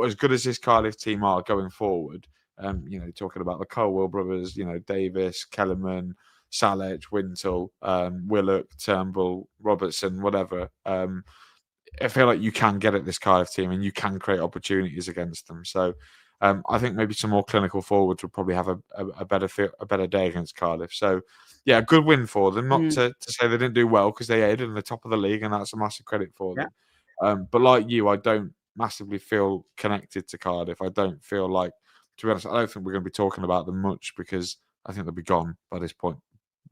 as good as this Cardiff team are going forward. Talking about the Colwell brothers, Davis, Kellerman, Salech, Wintle, Willock, Turnbull, Robertson, whatever. I feel like you can get at this Cardiff team and you can create opportunities against them. So I think maybe some more clinical forwards would probably have a better day against Cardiff. So yeah, a good win for them. Not to say they didn't do well, because they aided in the top of the league, and that's a massive credit for them. But like you, I don't massively feel connected to Cardiff. I don't feel like, to be honest, I don't think we're going to be talking about them much, because I think they'll be gone by this point.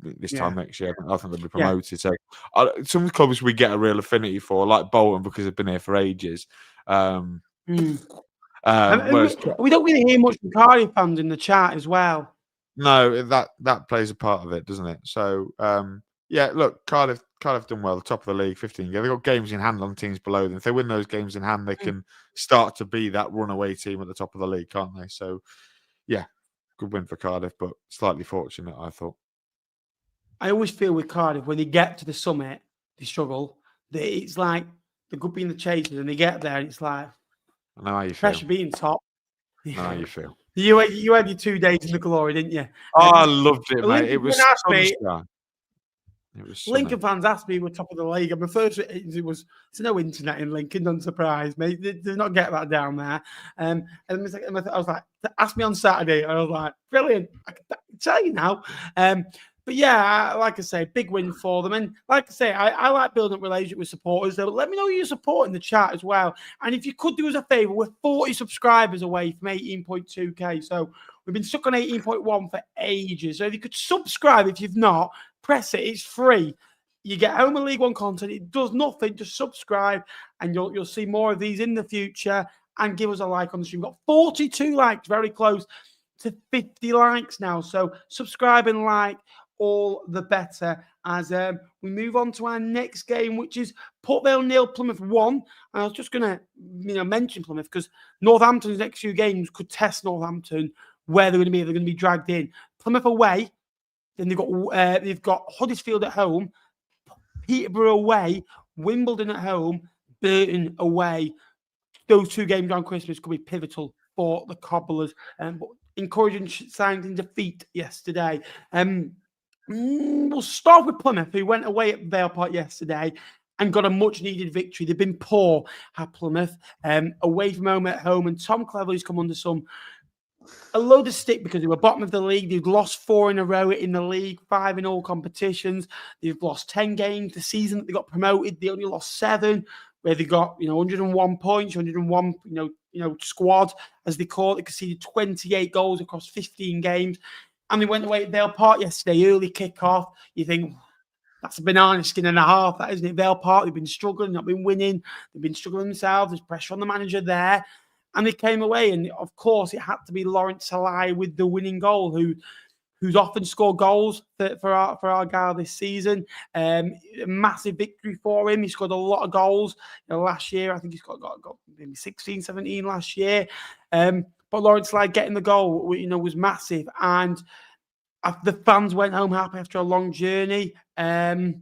This time next year, I think they'll be promoted. So some clubs we get a real affinity for, like Bolton, because they've been here for ages. We don't really hear much from Cardiff fans in the chat as well. No, that plays a part of it, doesn't it? So look, Cardiff done well, the top of the league, 15 games. They've got games in hand on teams below them. If they win those games in hand, they can start to be that runaway team at the top of the league, can't they? So yeah, good win for Cardiff, but slightly fortunate, I thought. I always feel with Cardiff, when they get to the summit, they struggle. It's like they could be in the chasers, and they get there, and it's like, I know how you pressure feel. being top. I know how you feel. You had your 2 days in the glory, didn't you? Oh, I loved it, mate. It was sunshine. Lincoln fans asked me who were top of the league, and my first was, there's no internet in Lincoln, don't surprise me. They do not get that down there. And I was like, ask me on Saturday. And I was like, brilliant. I can tell you now. But yeah, like I say, big win for them. And like I say, I like building up relationship with supporters. So let me know who you support in the chat as well. And if you could do us a favour, we're 40 subscribers away from 18.2k. So we've been stuck on 18.1 for ages. So if you could subscribe, if you've not, press it. It's free. You get home and League One content. It does nothing. Just subscribe, and you'll see more of these in the future. And give us a like on the stream. We've got 42 likes, very close to 50 likes now. So subscribe and like, all the better, as we move on to our next game, which is Port Vale 0, Plymouth 1. And I was just going to mention Plymouth, because Northampton's next few games could test Northampton where they're going to be. They're going to be dragged in. Plymouth away, then they've got Huddersfield at home, Peterborough away, Wimbledon at home, Burton away. Those 2 games on Christmas could be pivotal for the Cobblers. But encouraging signs in defeat yesterday. We'll start with Plymouth, who went away at Vale Park yesterday and got a much-needed victory. They've been poor at Plymouth, away from home at home, and Tom Cleverley's come under a load of stick because they were bottom of the league. They've lost 4 in a row in the league, 5 in all competitions. They've lost 10 games. The season that they got promoted, they only lost 7, where they got 101 points, 101 squad as they call it. They conceded 28 goals across 15 games, and they went away at Vale Park yesterday, early kick-off. You think that's a banana skin and a half, that isn't it? Vale Park, they've been struggling, not been winning. They've been struggling themselves. There's pressure on the manager there. And they came away, and of course, it had to be Lawrence Salai with the winning goal, who's often scored goals for Argyle this season. A massive victory for him. He scored a lot of goals last year. I think he's got maybe 16, 17 last year. But Lawrence Salai getting the goal, was massive. And the fans went home happy after a long journey. The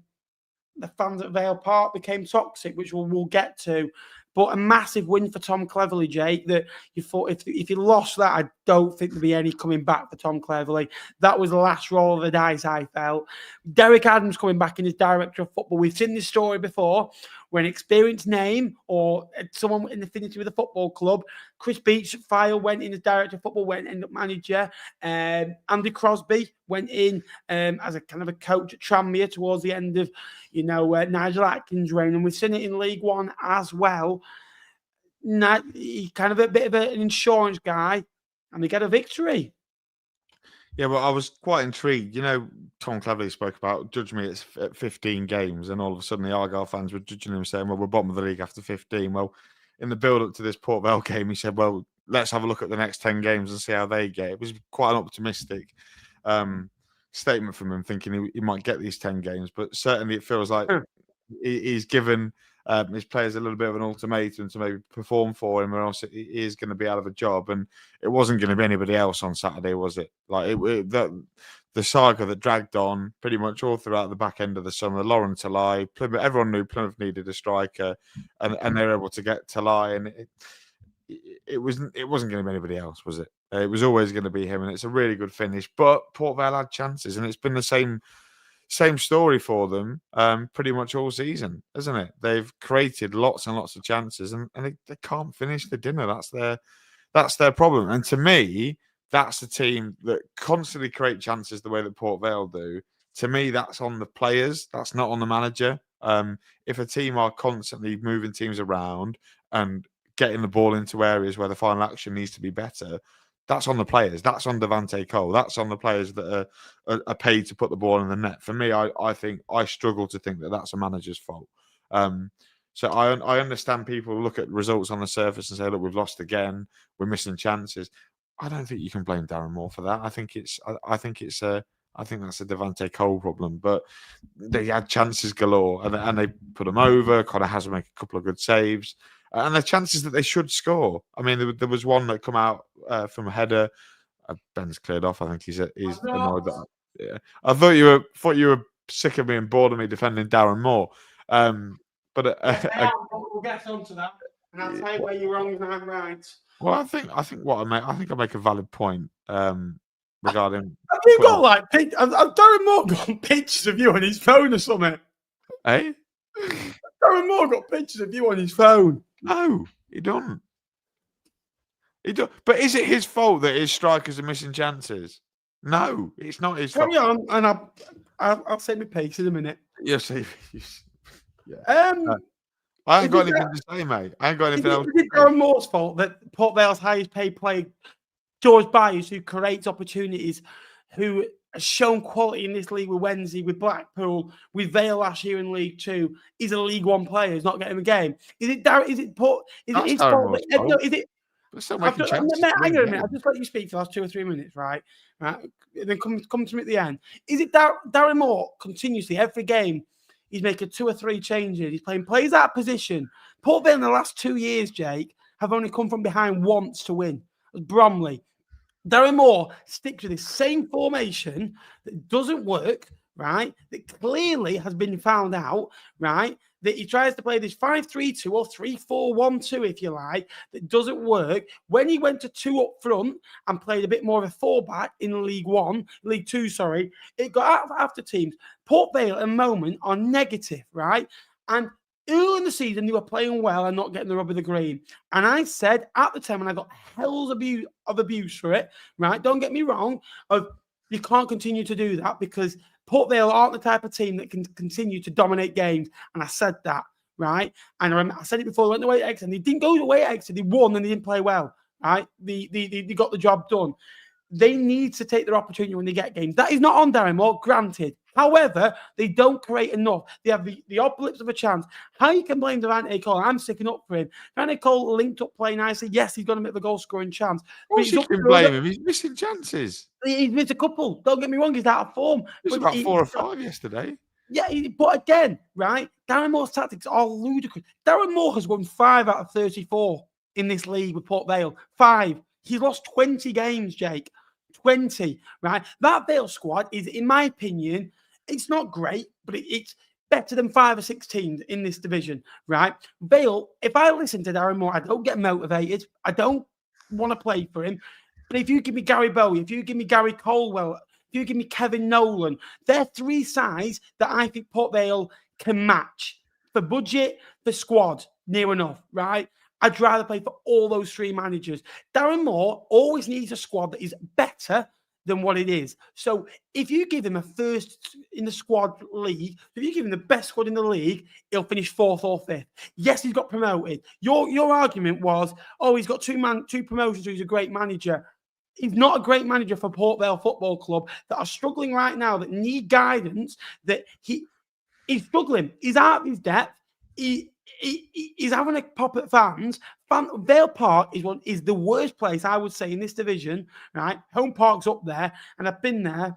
fans at Vale Park became toxic, which we'll get to. But a massive win for Tom Cleverley, Jake, that you thought if you lost that, I don't think there'd be any coming back for Tom Cleverley. That was the last roll of the dice, I felt. Derek Adams coming back in as director of football. We've seen this story before, where an experienced name or someone in affinity with a football club, Chris Beachfile went in as director of football, ended up manager. Andy Crosby went in as a kind of a coach at Tranmere towards the end of, Nigel Atkins' reign. And we've seen it in League One as well. He's kind of a bit of an insurance guy, and they get a victory. Yeah, well, I was quite intrigued. Tom Cleverley spoke about judge me at 15 games, and all of a sudden the Argyle fans were judging him, saying, well, we're bottom of the league after 15. Well, in the build-up to this Port Vale game, he said, well, let's have a look at the next 10 games and see how they get. It was quite an optimistic statement from him, thinking he might get these 10 games, but certainly it feels like he's given his players a little bit of an ultimatum to maybe perform for him, or else he is going to be out of a job. And it wasn't going to be anybody else on Saturday, was it? Like the saga that dragged on pretty much all throughout the back end of the summer. Lawrence Salai, Plymouth, everyone knew Plymouth needed a striker, and they were able to get Salai, and it wasn't going to be anybody else, was it? It was always going to be him, and it's a really good finish. But Port Vale had chances, and it's been the same story for them pretty much all season, isn't it? They've created lots and lots of chances, and they can't finish the dinner. That's their problem. And to me, that's the team that constantly create chances the way that Port Vale do. To me, that's on the players. That's not on the manager. If a team are constantly moving teams around and getting the ball into areas where the final action needs to be better, that's on the players. That's on Devante Cole. That's on the players that are paid to put the ball in the net. For me, I struggle to think that that's a manager's fault. So I understand people look at results on the surface and say, look, we've lost again. We're missing chances. I don't think you can blame Darren Moore for that. I think that's a Devante Cole problem. But they had chances galore, and they put them over. Connor has to make a couple of good saves. And the chances that they should score. I mean, there was one that come out from a header. Ben's cleared off. I think he's annoyed that. Yeah, I thought you were sick of me and bored of me defending Darren Moore. But we'll get on to that, and I'll tell you where you're wrong and I'm right. Well, I think I make a valid point regarding. Have you got Darren Moore got pictures of you on his phone or something? Eh? Darren Moore got pictures of you on his phone. No, he don't. But is it his fault that his strikers are missing chances? No, it's not his fault. Carry on, and I'll say my piece in a minute. Yes, yeah. I ain't got anything to say, mate. I ain't got anything else. Is it Darren Moore's fault that Port Vale's highest paid player, George Byers, who creates opportunities, who has shown quality in this league with Wednesday, with Blackpool, with Vale last year in League Two, is a League One player who's not getting a game? Is it Darren? Is it Port? Is it his fault? No, is it? Hang on a minute. I'll just let you speak for the last 2 or 3 minutes, right? And then come to me at the end. Is it Darren Moore continuously every game? He's making 2 or 3 changes. He's playing players out of position. Port Vale in the last 2 years, Jake, have only come from behind once to win. It was Bromley. Darren Moore sticks with this same formation that doesn't work, right? That clearly has been found out, right? That he tries to play this 5-3-2 or 3-4-1-2, if you like, that doesn't work. When he went to 2 up front and played a bit more of a 4-back in League Two, it got out after teams. Port Vale at the moment are negative, right? And early in the season, they were playing well and not getting the rub of the green. And I said at the time, and I got hells of abuse for it, right? Don't get me wrong, you can't continue to do that because Port Vale aren't the type of team that can continue to dominate games. And I said that, right? And I said it before, they went away at Exeter. They didn't go away at Exeter. They won and they didn't play well, right? They got the job done. They need to take their opportunity when they get games. That is not on Darren Moore, granted. However, they don't create enough. They have the odd blips of a chance. How you can blame Devante Cole? I'm sticking up for him. Devante Cole linked up play nicely. Yes, he's going to make the goal-scoring chance. Well, you can blame him. He's missing chances. He's missed a couple. Don't get me wrong. He's out of form. It was about 4 or 5 yesterday. Yeah, but again, right, Darren Moore's tactics are ludicrous. Darren Moore has won 5 out of 34 in this league with Port Vale. 5. He's lost 20 games, Jake. 20, right? That Vale squad is, in my opinion, it's not great, but it's better than 5 or 6 teams in this division, right? Vale, if I listen to Darren Moore, I don't get motivated. I don't want to play for him. But if you give me Gary Bowie, if you give me Gary Colwell, if you give me Kevin Nolan, they're 3 sides that I think Port Vale can match. For budget, for squad, near enough, right? I'd rather play for all those 3 managers. Darren Moore always needs a squad that is better than what it is. So if you give him a first in the squad league, if you give him the best squad in the league, he'll finish 4th or 5th. Yes, he's got promoted. Your argument was, he's got 2 promotions, so he's a great manager. He's not a great manager for Port Vale Football Club that are struggling right now, that need guidance, that he's struggling. He's out of his depth. He's having a pop at fans. Vale Park is the worst place, I would say, in this division, right? Home Park's up there, and I've been there.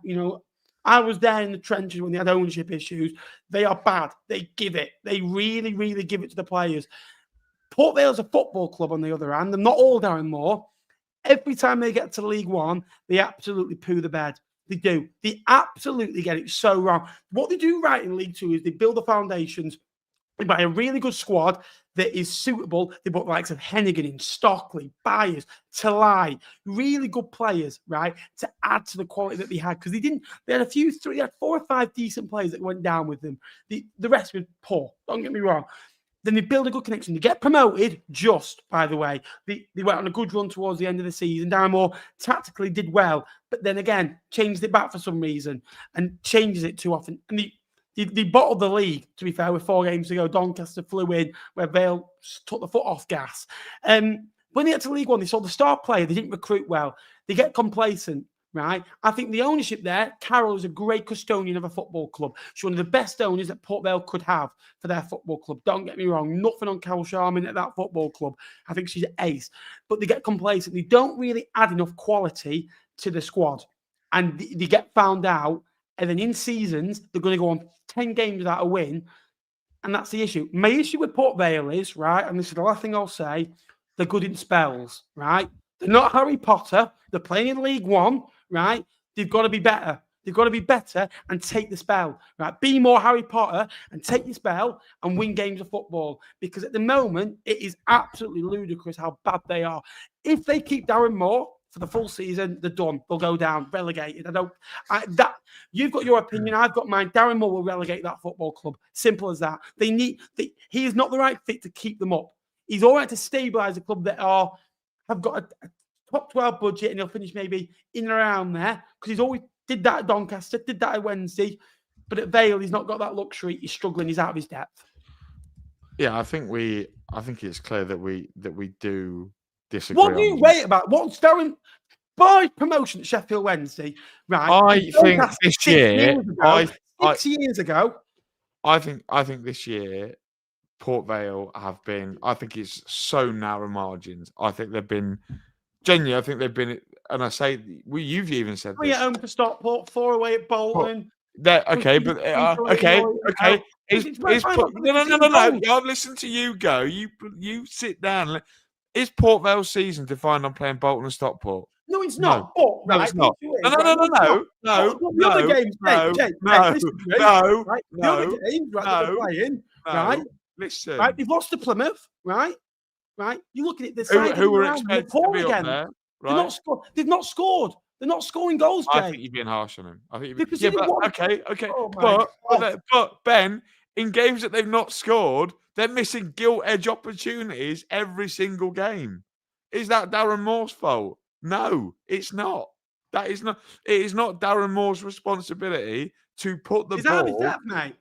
I was there in the trenches when they had ownership issues. They are bad. They give it. They really, really give it to the players. Port Vale's a football club, on the other hand. They're not all Darren Moore. Every time they get to League One, they absolutely poo the bed. They do. They absolutely get it so wrong. What they do right in League Two is they build the foundations. They buy a really good squad that is suitable. They put the likes of Hennigan in, Stockley, Byers, Talai, really good players, right, to add to the quality that they had. Because they had 4 or 5 decent players that went down with them. The rest was poor, don't get me wrong. Then they build a good connection. They get promoted, by the way. They went on a good run towards the end of the season. Darren Moore tactically did well, but then again, changed it back for some reason and changes it too often. And they bottled the league, to be fair, with 4 games to go. Doncaster flew in, where Vale took the foot off gas. When they get to League One, they saw the star player. They didn't recruit well. They get complacent, right? I think the ownership there, Carol is a great custodian of a football club. She's one of the best owners that Port Vale could have for their football club. Don't get me wrong. Nothing on Carol Sharman at that football club. I think she's an ace. But they get complacent. They don't really add enough quality to the squad. And they get found out. And then in seasons, they're going to go on 10 games without a win. And that's the issue. My issue with Port Vale is, right, and this is the last thing I'll say, they're good in spells, right? They're not Harry Potter. They're playing in League One, right? They've got to be better. They've got to be better and take the spell, right? Be more Harry Potter and take your spell and win games of football. Because at the moment, it is absolutely ludicrous how bad they are. If they keep Darren Moore for the full season, they're done. They'll go down, relegated. You've got your opinion. I've got mine. Darren Moore will relegate that football club. Simple as that. He is not the right fit to keep them up. He's all right to stabilise a club that have got a top 12 budget and he'll finish maybe in and around there because he's always did that at Doncaster, did that at Wednesday. But at Vale, he's not got that luxury. He's struggling. He's out of his depth. Yeah, I think it's clear that we do disagree. What do you rate about what's Darren by promotion at Sheffield Wednesday? Right, I think this year, 6 years ago. I think this ye'er Port Vale have been. I think it's so narrow margins. I think they've been genuinely. I think they've been, and I say you've even said 3 at home for Stockport, 4 away at Bolton. Okay. No. I've listened to you go. You sit down. Is Port Vale's season defined on playing Bolton and Stockport? No, it's not. No, it's not. No. Listen. Right, they've lost to Plymouth, right? You're looking at this. Who were expected to be up there, right? They've not scored. They're not scoring goals, Jay. I think you're being harsh on them. I think okay. Oh, but Ben, in games that they've not scored, They're missing gilt edge opportunities every single game. Is that Darren Moore's fault? No, it's not. That is not. It is not Darren Moore's responsibility to put the Is that his ball. depth, mate?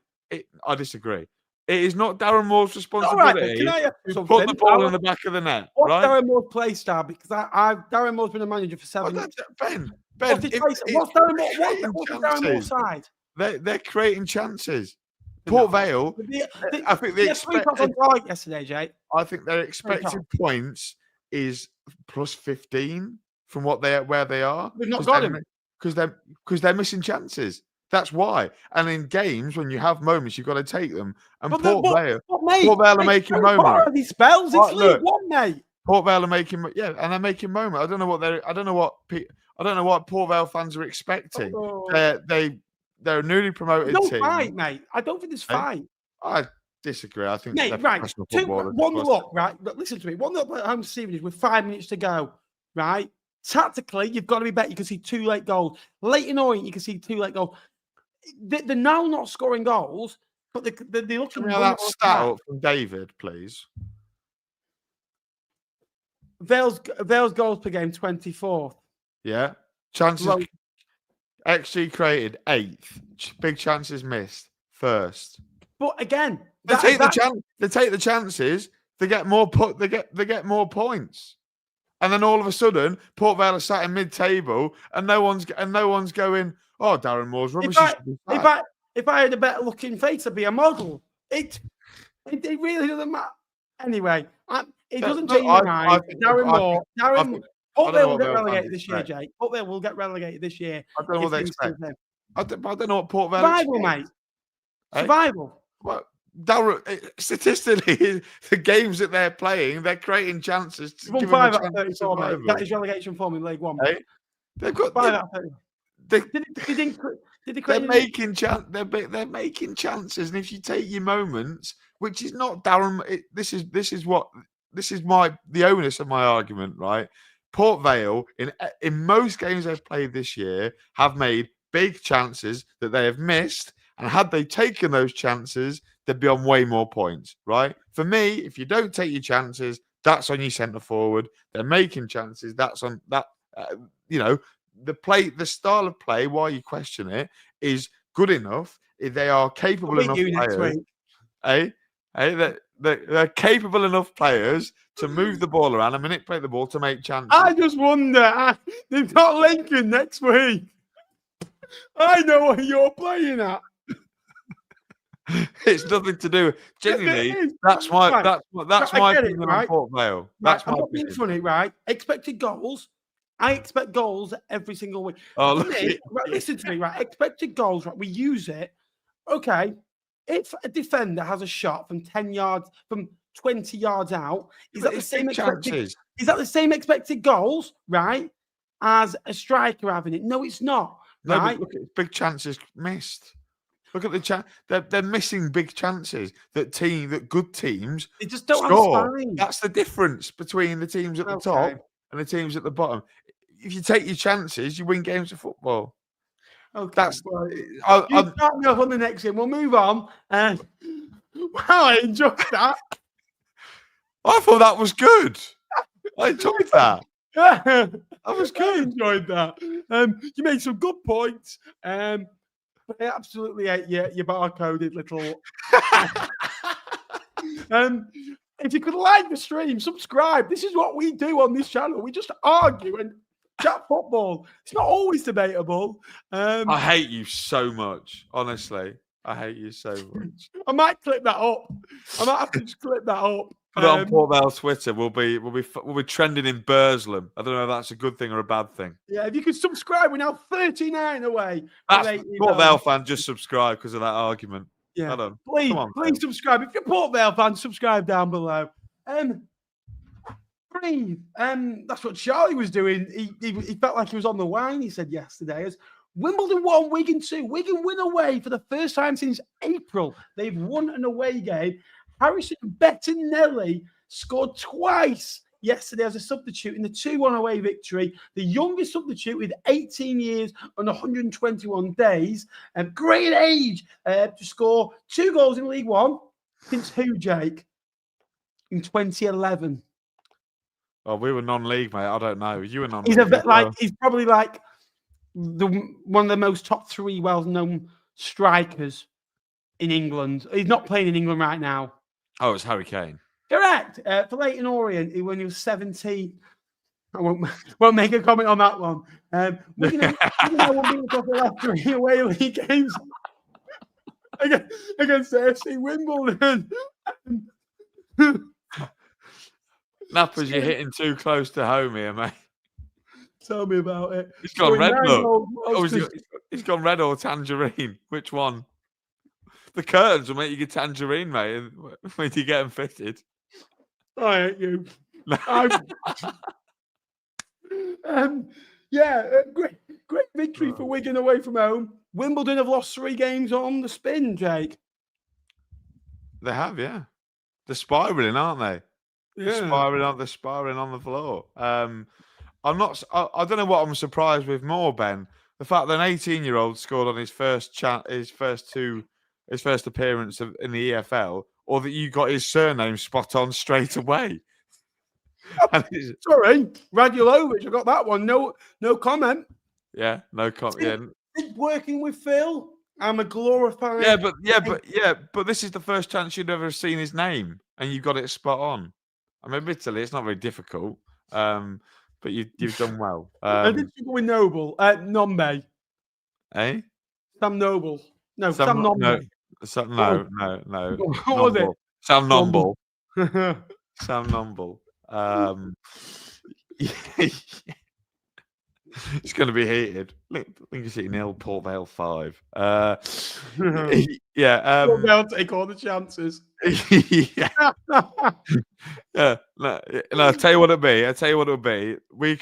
I disagree. It is not Darren Moore's All right, responsibility can I ask to something? put the ball in the back of the net. What's Right? Darren Moore's play style? Because Darren Moore's been a manager for 7 years. Ben, What's Darren Moore's side? They're creating chances. Port Vale, I think they expected. Yesterday, Jay. I think their expected points is plus 15 from where they are. We've not got him because they're missing chances. That's why. And in games, when you have moments, you've got to take them. And Port Vale are making moments. These spells, it's League One, mate. Port Vale are making, and they're making moments. I don't know what Port Vale fans are expecting. They're a newly promoted team. Fight, mate. I don't think there's fight. I disagree. I think mate, right. 1-0, right? But listen to me. 1-0 at home to Stevenage with 5 minutes to go, right? Tactically, you've got to be better. You can see 2 late goals. Late in Orient, you can see 2 late goals. They're now not scoring goals, but they're looking. Can we have that stat up from David, please? Vale's goals per game 24th. Yeah, chances. XG created 8th. Big chances missed 1st. But again, they take the chances. They get more They get more points. And then all of a sudden, Port Vale are sat in mid-table, and no one's going, "Oh, Darren Moore's rubbish." If I had a better looking face, I'd be a model. It really doesn't matter. Anyway, it doesn't change my mind. Port Vale will get relegated this year, Jake. Port Vale will get relegated this year. I don't know what they expect. I don't know what Port Vale Survival, mate. Survival. Well, statistically, the games that they're playing, they're creating chances. To give 5 out of 34, mate. That is relegation form in League One. Hey? They've got 5 out of 34. They're making chances, and if you take your moments, which is not Darren, this is the onus of my argument, right? Port Vale in most games they've played this year have made big chances that they have missed, and had they taken those chances, they'd be on way more points, right? For me, if you don't take your chances, that's on your centre forward. They're making chances. That's on that. The style of play, while you question it, is good enough. They are capable enough players. They're capable enough players to move the ball around and manipulate the ball to make chances. I just wonder, they've got Lincoln next week. I know what you're playing at. It's nothing to do. Genuinely, that's my opinion on Port Vale. That's my opinion. Being funny, right? Expected goals. I expect goals every single week. Listen to me, right? Expected goals, right? We use it. Okay. If a defender has a shot from 10 yards, from 20 yards out, is that the same expected goals, right? As a striker having it? No, it's not. No, right? Look at big chances missed. Look at the chance. They're missing big chances that good teams they just don't score. Have That's the difference between the teams at the top and the teams at the bottom. If you take your chances, you win games of football. Okay, that's. I'll start me off on the next game. We'll move on. Wow, I enjoyed that. I thought that was good. I enjoyed that. That was good. I enjoyed that. You made some good points. I absolutely ate your barcoded little. If you could like the stream, subscribe. This is what we do on this channel. We just argue and chat football. It's not always debatable. I hate you so much, honestly. I hate you so much. I might clip that up. I might have to just clip that up. Put it on Port Vale Twitter. We'll be trending in Burslem. I don't know if that's a good thing or a bad thing. Yeah, if you could subscribe, we're now 39 away. Port Vale fan, just subscribe because of that argument. Yeah, please subscribe. If you're a Port Vale fan, subscribe down below. Breathe. That's what Charlie was doing. He felt like he was on the wine. He said yesterday, as Wimbledon 1, Wigan 2. Wigan win away for the first time since April. They've won an away game. Harrison Bettinelli scored twice yesterday as a substitute in the 2-1 away victory. The youngest substitute with 18 years and 121 days. Great age to score 2 goals in League One. Since who, Jake? in 2011. Oh, we were non-league, mate. I don't know. You were non-league. He's probably like one of the most top 3 well-known strikers in England. He's not playing in England right now. Oh, it's Harry Kane. Correct. For Leighton Orient, when he was 17. I won't make a comment on that one. Wigan won beat across the last 3 away league games against FC Wimbledon. Nappers, you're hitting too close to home here, mate. Tell me about it. He's gone red, look. He's gone red or tangerine. Which one? The curtains will make you get tangerine, mate, when you get them fitted. I hate you. Great victory for Wigan away from home. Wimbledon have lost 3 games on the spin, Jake. They have, yeah. They're spiraling, aren't they? Yeah. They're spiraling on the floor. I don't know what I'm surprised with more, Ben. The fact that an 18-year-old scored on his first appearance in the EFL, or that you got his surname spot on straight away. Sorry, Radulowicz, I got that one. No comment. Yeah, no comment. Yeah. Working with Phil, I'm a glorified. But this is the first chance you'd ever seen his name, and you got it spot on. I mean, admittedly, it's not very difficult, but you've done well. I did go with Noble, Nombe. Eh? Sam Noble. No, Sam Nombe. No. What was it? Sam Nomble. Sam Nomble. It's going to be heated. I think it's 0 Port Vale 5. Port Vale take all the chances. No, tell you what it'll be. We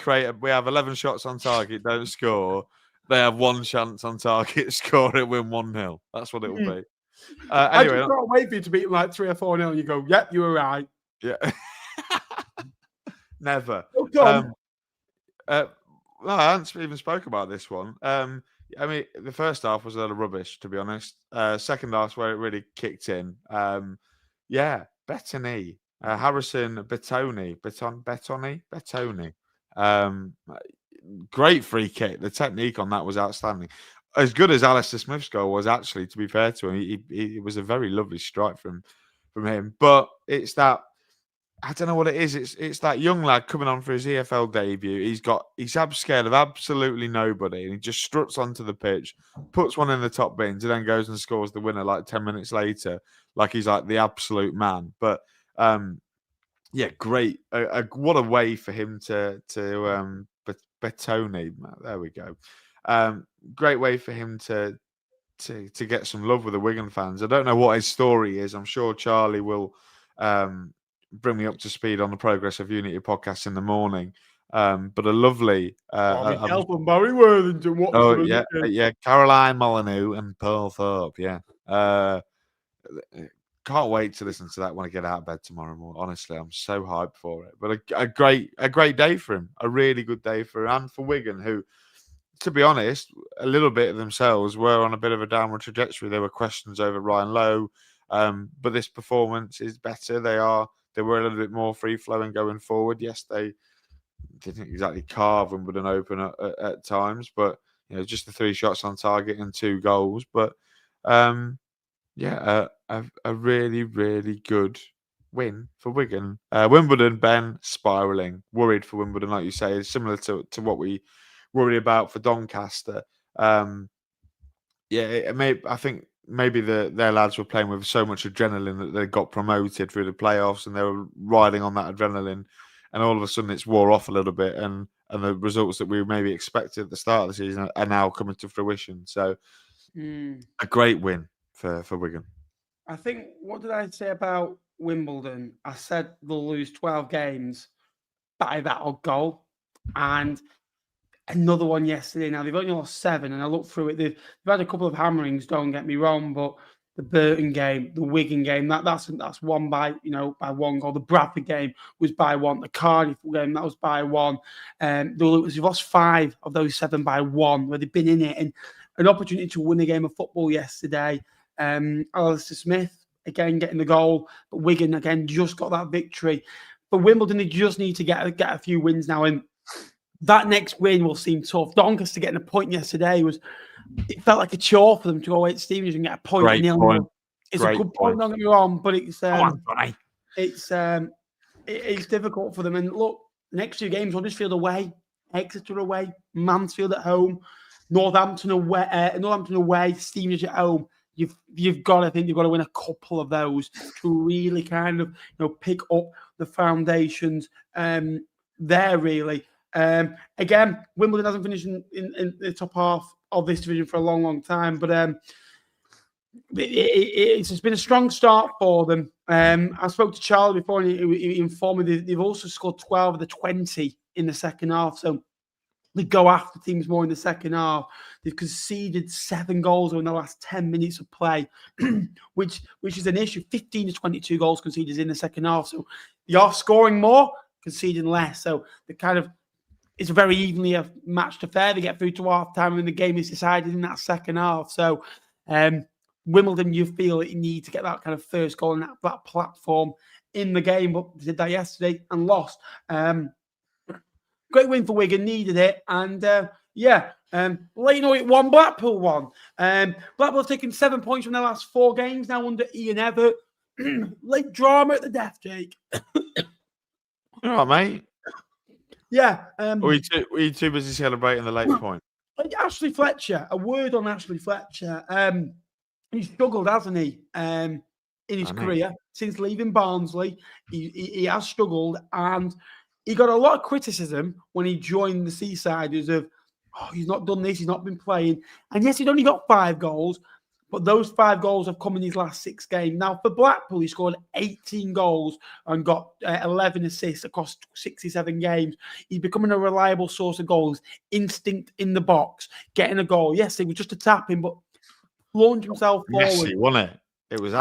have 11 shots on target, don't score. They have 1 chance on target, score it, win 1-0. That's what it will be. Anyway, I just can't wait for you to beat them like 3 or 4-0 and you go, yep, you were right. Yeah. Never. No, I hadn't even spoke about this one. I mean, the first half was a lot of rubbish, to be honest. Second half's where it really kicked in. Bettoni, Harrison, Bettoni. Great free kick. The technique on that was outstanding. As good as Alistair Smith's goal was, actually, to be fair to him, it was a very lovely strike from him. But it's that, I don't know what it is. It's that young lad coming on for his EFL debut. He's scared of absolutely nobody, and he just struts onto the pitch, puts one in the top bins, and then goes and scores the winner like 10 minutes later, like he's like the absolute man. But great. What a way for him to Bettoni. There we go. Great way for him to get some love with the Wigan fans. I don't know what his story is. I'm sure Charlie will bring me up to speed on the progress of Unity podcast in the morning. But a lovely help and Barry Worthington. Caroline Molyneux and Paul Thorpe. Can't wait to listen to that when I get out of bed tomorrow morning. Honestly, I'm so hyped for it. But a great day for him. A really good day for him and for Wigan, who, to be honest, a little bit of themselves were on a bit of a downward trajectory. There were questions over Ryan Lowe, but this performance is better. They were a little bit more free-flowing going forward. Yes, they didn't exactly carve Wimbledon open at times, but just the 3 shots on target and 2 goals. But a really, really good win for Wigan. Wimbledon, Ben, spiralling. Worried for Wimbledon, like you say, similar to what we worry about for Doncaster. I think maybe their lads were playing with so much adrenaline that they got promoted through the playoffs, and they were riding on that adrenaline, and all of a sudden it's wore off a little bit, and the results that we maybe expected at the start of the season are now coming to fruition. So a great win for Wigan. I think, what did I say about Wimbledon? I said they'll lose 12 games by that odd goal, and another one yesterday. Now, they've only lost 7, and I looked through it. They've had a couple of hammerings, don't get me wrong, but the Burton game, the Wigan game, that's won by 1 goal. The Bradford game was by 1. The Cardiff game, that was by 1. They've lost 5 of those 7 by 1, where they've been in it, and an opportunity to win a game of football yesterday. Alistair Smith, again getting the goal, but Wigan again just got that victory. For Wimbledon, they just need to get a few wins now, and that next win will seem tough. Doncaster getting a point yesterday it felt like a chore for them to go away at Stevenage and get a point. Great point. It's a good point, don't get me wrong, but it's difficult for them. And look, the next 2 games: Huddersfield away, Exeter away, Mansfield at home, Northampton away, Stevenage at home. You've got to think you've got to win a couple of those to really kind of pick up the foundations there really. Again, Wimbledon hasn't finished in the top half of this division for a long time, but it's been a strong start for them. I spoke to Charlie before, and he informed me they've also scored 12 of the 20 in the second half, so they go after teams more in the second half. They've conceded 7 goals in the last 10 minutes of play, which is an issue. 15 to 22 goals conceded in the second half, so they are scoring more, conceding less, so it's a very evenly matched affair. They get through to half time and the game is decided in that second half. So Wimbledon, you feel that you need to get that kind of first goal and that platform in the game, but they did that yesterday and lost. Great win for Wigan, needed it. And Leyton Orient won, Blackpool won. Blackpool have taken 7 points from their last 4 games now under Ian Evatt. Late drama at the death, Jake. All right, mate. Yeah. Were you too busy celebrating the late point? Ashley Fletcher, a word on Ashley Fletcher. He's struggled, hasn't he, in his career since leaving Barnsley. He has struggled, and he got a lot of criticism when he joined the Seasiders of, he's not done this, he's not been playing. And yes, he'd only got 5 goals, but those 5 goals have come in his last 6 games. Now, for Blackpool, he scored 18 goals and got 11 assists across 67 games. He's becoming a reliable source of goals, instinct in the box, getting a goal. Yes, it was just a tapping, but launched himself forward. Messy, wasn't it? It was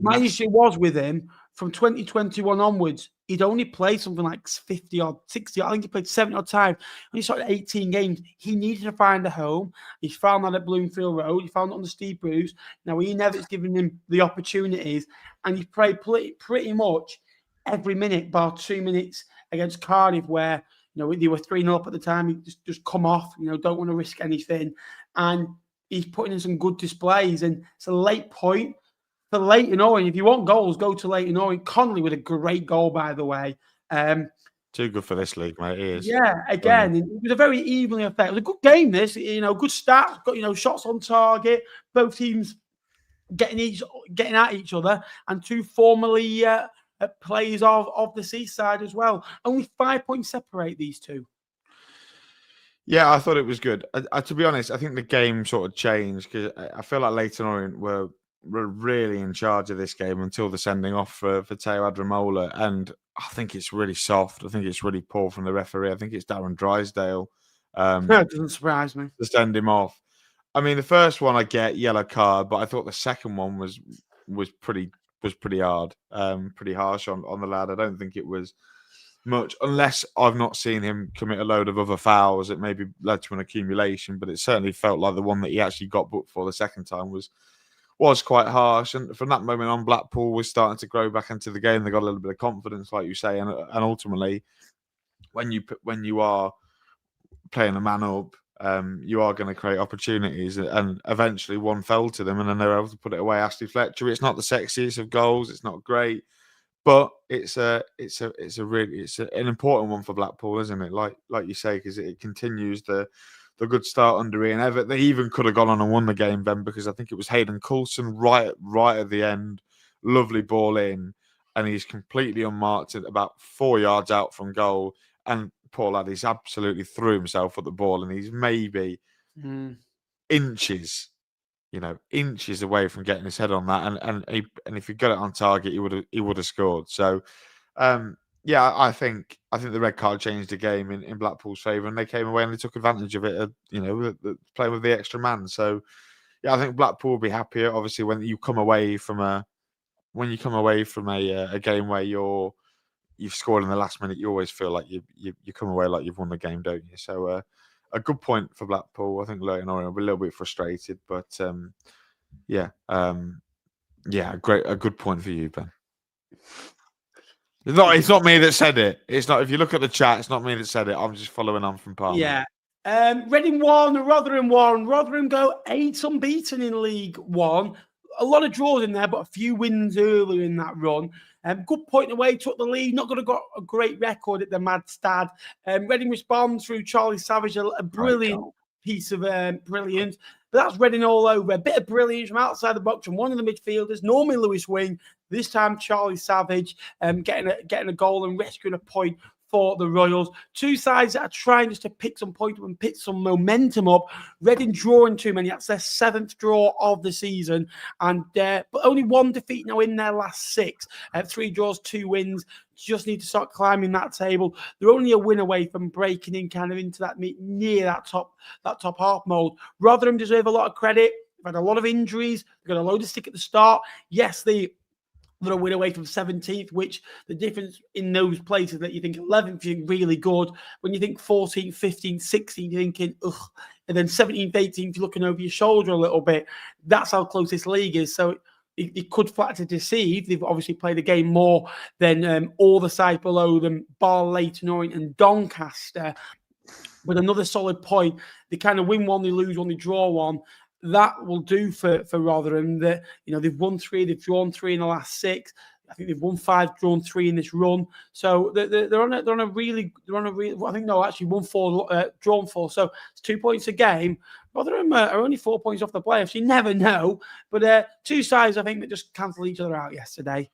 my issue was with him from 2021 onwards. He'd only played something like 50 or 60. I think he played 70 odd times. When he started 18 games, he needed to find a home. He's found that at Bloomfield Road. He found it on the Steve Bruce. Now, Ian Evatt's given him the opportunities, and he played pretty much every minute, bar 2 minutes against Cardiff, where they were 3-0 up at the time. He just come off. Don't want to risk anything, and he's putting in some good displays. And it's a late point for Leyton Orient. If you want goals, go to Leyton Orient. Connolly with a great goal, by the way. Too good for this league, mate. It is. Yeah, again, it was a very evenly affected. It was a good game, this. Good start. Got, shots on target. Both teams getting at each other. And 2 formerly players of the Seaside as well. Only 5 points separate these 2. Yeah, I thought it was good. To be honest, I think the game sort of changed because I feel like Leyton Orient were really in charge of this game until the sending off for Teo Adramola, and I think it's really soft. I think it's really poor from the referee. I think it's Darren Drysdale. That doesn't surprise me. To send him off. I mean, the first one I get yellow card, but I thought the second one was pretty hard, pretty harsh on the lad. I don't think it was much, unless I've not seen him commit a load of other fouls that maybe led to an accumulation, but it certainly felt like the one that he actually got booked for the second time was quite harsh. And from that moment on, Blackpool was starting to grow back into the game. They got a little bit of confidence, like you say, and ultimately, when you are playing a man up, you are going to create opportunities, and eventually one fell to them, and then they were able to put it away. Ashley Fletcher, it's not the sexiest of goals, it's not great, but it's an important one for Blackpool, isn't it? Like you say, because it continues the good start under Ian Evatt. They even could have gone on and won the game then, because I think it was Hayden Coulson right at the end, lovely ball in, and he's completely unmarked at about 4 yards out from goal, and poor lad, he's absolutely threw himself at the ball, and he's maybe inches away from getting his head on that, and if he got it on target, he would have scored. So, I think the red card changed the game in Blackpool's favour, and they came away and they took advantage of it. Playing with the extra man. So, I think Blackpool will be happier. Obviously, when you come away from a game where you've scored in the last minute, you always feel like you come away like you've won the game, don't you? So a good point for Blackpool. I think Leyton Orient will be a little bit frustrated, but Yeah, a good point for you, Ben. It's not me that said it. It's not. If you look at the chat, it's not me that said it. I'm just following on from Palmer. Yeah. Reading 1, Rotherham 1. Rotherham go 8 unbeaten in League One. A lot of draws in there, but a few wins earlier in that run. Good point away, took the lead. Not going to got a great record at the Madstad. Reading responds through Charlie Savage, a brilliant piece of brilliance. But that's Reading all over. A bit of brilliance from outside the box from one of the midfielders, normally Lewis Wing. This time Charlie Savage getting a goal and rescuing a point for the Royals. Two sides that are trying just to pick some points up and pick some momentum up. Reading drawing too many. That's their 7th draw of the season. And but only 1 defeat now in their last 6. 3 draws, 2 wins. Just need to start climbing that table. They're only a win away from breaking in kind of into that near that top half mold. Rotherham deserve a lot of credit. They've had a lot of injuries. They've got a load of stick at the start. Yes, they're a win away from 17th, which the difference in those places that you think 11th, you think really good. When you think 14th, 15th, 16th, you're thinking, ugh. And then 17th, 18th, you're looking over your shoulder a little bit. That's how close this league is. So it could flat to deceive. They've obviously played a game more than all the sides below them, Barnsley, Orient and Doncaster. With another solid point, they kind of win 1, they lose 1, they draw 1. That will do for Rotherham. That they've won 3, they've drawn 3 in the last 6. I think they've won 5, drawn 3 in this run. So they're on a really. I think actually won 4, drawn 4. So it's 2 points a game. Rotherham are only 4 points off the playoffs. You never know. But 2 sides I think that just cancelled each other out yesterday.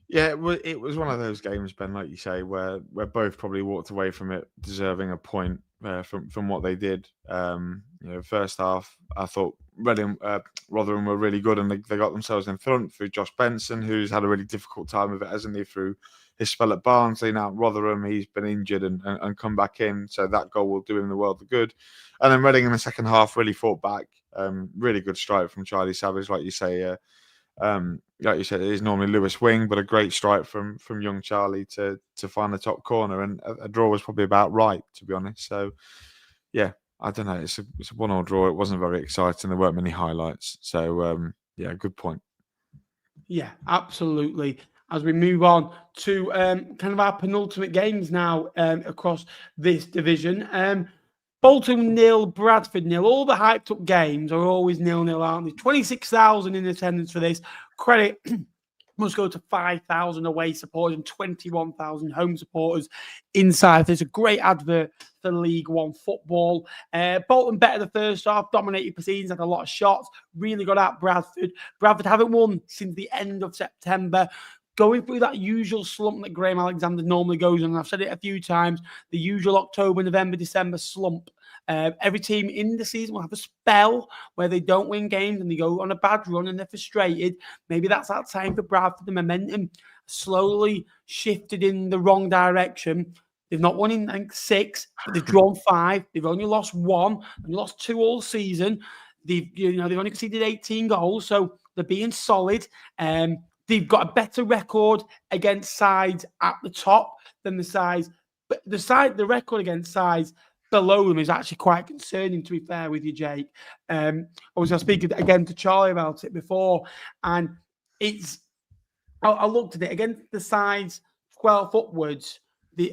Yeah, it was one of those games, Ben, like you say, where both probably walked away from it deserving a point from what they did. First half, I thought Rotherham were really good, and they got themselves in front through Josh Benson, who's had a really difficult time of it, hasn't he, through his spell at Barnsley. Now Rotherham, he's been injured and come back in, so that goal will do him the world of good. And then Reading in the second half really fought back. Really good strike from Charlie Savage, like you say. Like you said, it is normally Lewis Wing, but a great strike from young Charlie to find the top corner, and a draw was probably about right, to be honest. So, yeah, I don't know. It's a 1-1 draw. It wasn't very exciting. There weren't many highlights. So, yeah, good point. Yeah, absolutely. As we move on to kind of our penultimate games now across this division. Bolton 0, Bradford 0. All the hyped up games are always 0-0, aren't they? 26,000 in attendance for this. Credit must go to 5,000 away supporters and 21,000 home supporters inside. There's a great advert for League One football. Bolton better the first half, dominated proceedings, had a lot of shots, really got at Bradford. Bradford haven't won since the end of September. Going through that usual slump that Graham Alexander normally goes on. And I've said it a few times, the usual October, November, December slump. Every team in the season will have a spell where they don't win games and they go on a bad run and they're frustrated. Maybe that's that time for Bradford. The momentum slowly shifted in the wrong direction. They've not won in 6, but they've drawn 5. They've only lost 1 and lost 2 all season. They've only conceded 18 goals, so they're being solid. They've got a better record against sides at the top than the sides. But the record against sides below them is actually quite concerning, to be fair with you, Jake. Obviously, I was speaking again to Charlie about it before, and I looked at it against the sides 12 upwards.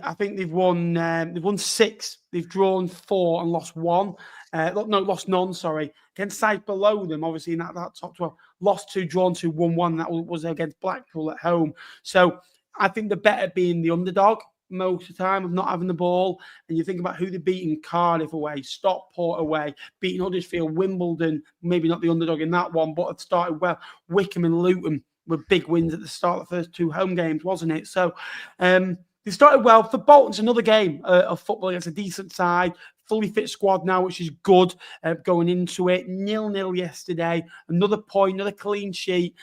I think they've won 6, they've drawn 4 and lost 1. Lost none, sorry. Against sides below them, obviously in that top 12, lost 2, drawn 2, won 1. That was against Blackpool at home. So I think the better being the underdog most of the time of not having the ball. And you think about who they're beating: Cardiff away, Stockport away, beating Huddersfield, Wimbledon, maybe not the underdog in that one, but have started well. Wycombe and Luton were big wins at the start of the first 2 home games, wasn't it? So they started well. For Bolton, it's another game of football against a decent side. Fully fit squad now, which is good going into it. 0-0 yesterday. Another point, another clean sheet.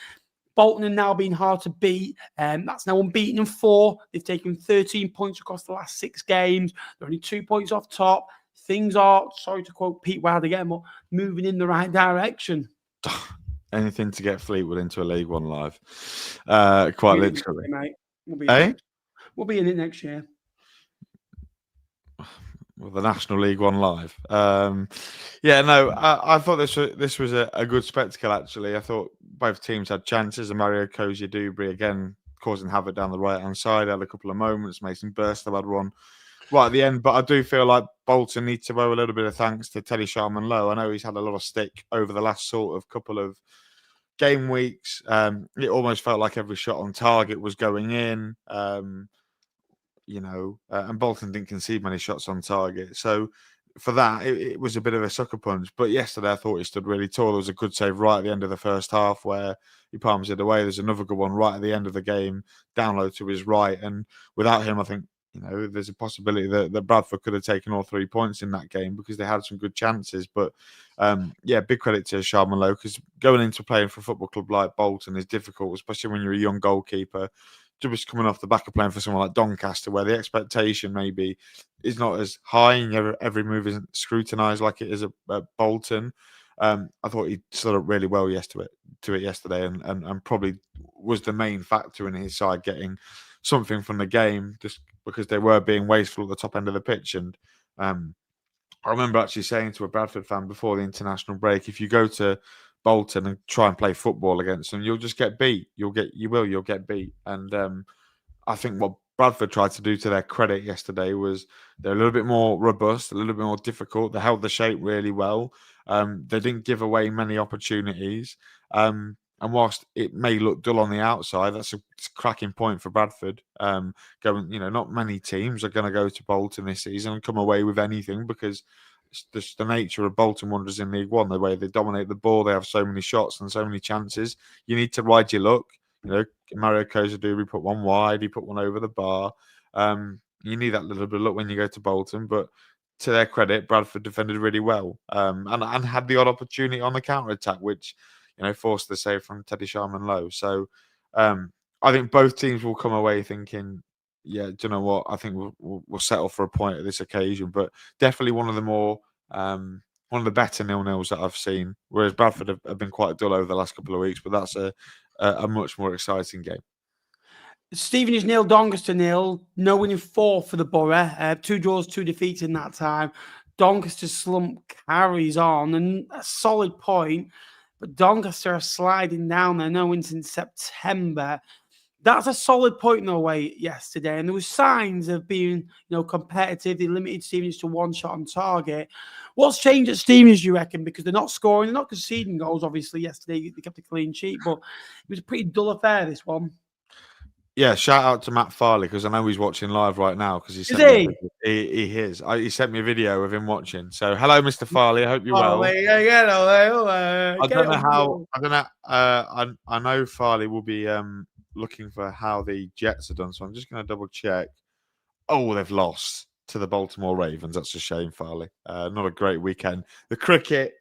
Bolton are now being hard to beat. That's now unbeaten in 4. They've taken 13 points across the last 6 games. They're only 2 points off top. Things are, sorry to quote Pete Wilder again, but moving in the right direction. Anything to get Fleetwood into a League One live. Quite literally. Mate. We'll be in it next year. Well, the National League One live. I thought this was a good spectacle, actually. I thought both teams had chances. And Mario Koscielny again causing havoc down the right-hand side. Had a couple of moments. Mason Burstow had one right at the end. But I do feel like Bolton need to owe a little bit of thanks to Teddy Sharman-Lowe. I know he's had a lot of stick over the last sort of couple of game weeks. It almost felt like every shot on target was going in. And Bolton didn't concede many shots on target. So for that, it was a bit of a sucker punch. But yesterday, I thought he stood really tall. There was a good save right at the end of the first half where he palms it away. There's another good one right at the end of the game, down low to his right. And without him, I think, there's a possibility that Bradford could have taken all 3 points in that game because they had some good chances. But, big credit to Sharman-Lowe because going into playing for a football club like Bolton is difficult, especially when you're a young goalkeeper. Just coming off the back of playing for someone like Doncaster, where the expectation maybe is not as high and every move isn't scrutinised like it is at Bolton. I thought he stood up really well to it yesterday and probably was the main factor in his side getting something from the game just because they were being wasteful at the top end of the pitch. And I remember actually saying to a Bradford fan before the international break, if you go to Bolton and try and play football against them, you'll just get beat. You'll get beat. And I think what Bradford tried to do to their credit yesterday was they're a little bit more robust, a little bit more difficult. They held the shape really well. They didn't give away many opportunities. And whilst it may look dull on the outside, that's a cracking point for Bradford. Not many teams are going to go to Bolton this season and come away with anything because it's the nature of Bolton Wanderers in League One, the way they dominate the ball, they have so many shots and so many chances. You need to ride your luck. Mario Koscielny put one wide, he put one over the bar. You need that little bit of luck when you go to Bolton, but to their credit, Bradford defended really well and had the odd opportunity on the counter-attack, which forced the save from Teddy Sharman-Lowe. So I think both teams will come away thinking, yeah, do you know what? I think we'll settle for a point at this occasion, but definitely one of the better 0-0s that I've seen. Whereas Bradford have been quite dull over the last couple of weeks, but that's a much more exciting game. Stevenage 0, Doncaster 0. No winning 4 for the Borough. 2 draws, 2 defeats in that time. Doncaster's slump carries on, and a solid point. But Doncaster are sliding down. They're no wins since September. That's a solid point in the way yesterday. And there were signs of being, competitive. They limited Stevenage to 1 shot on target. What's changed at Stevenage, do you reckon? Because they're not scoring, they're not conceding goals, obviously. Yesterday, they kept a clean sheet, but it was a pretty dull affair, this one. Yeah, shout out to Matt Farley because I know he's watching live right now because he sent me he is. He sent me a video of him watching. So hello, Mr. Farley. I hope you're well. I know Farley will be looking for how the Jets are done. So I'm just going to double check. Oh, they've lost to the Baltimore Ravens. That's a shame, Farley. Not a great weekend. The cricket,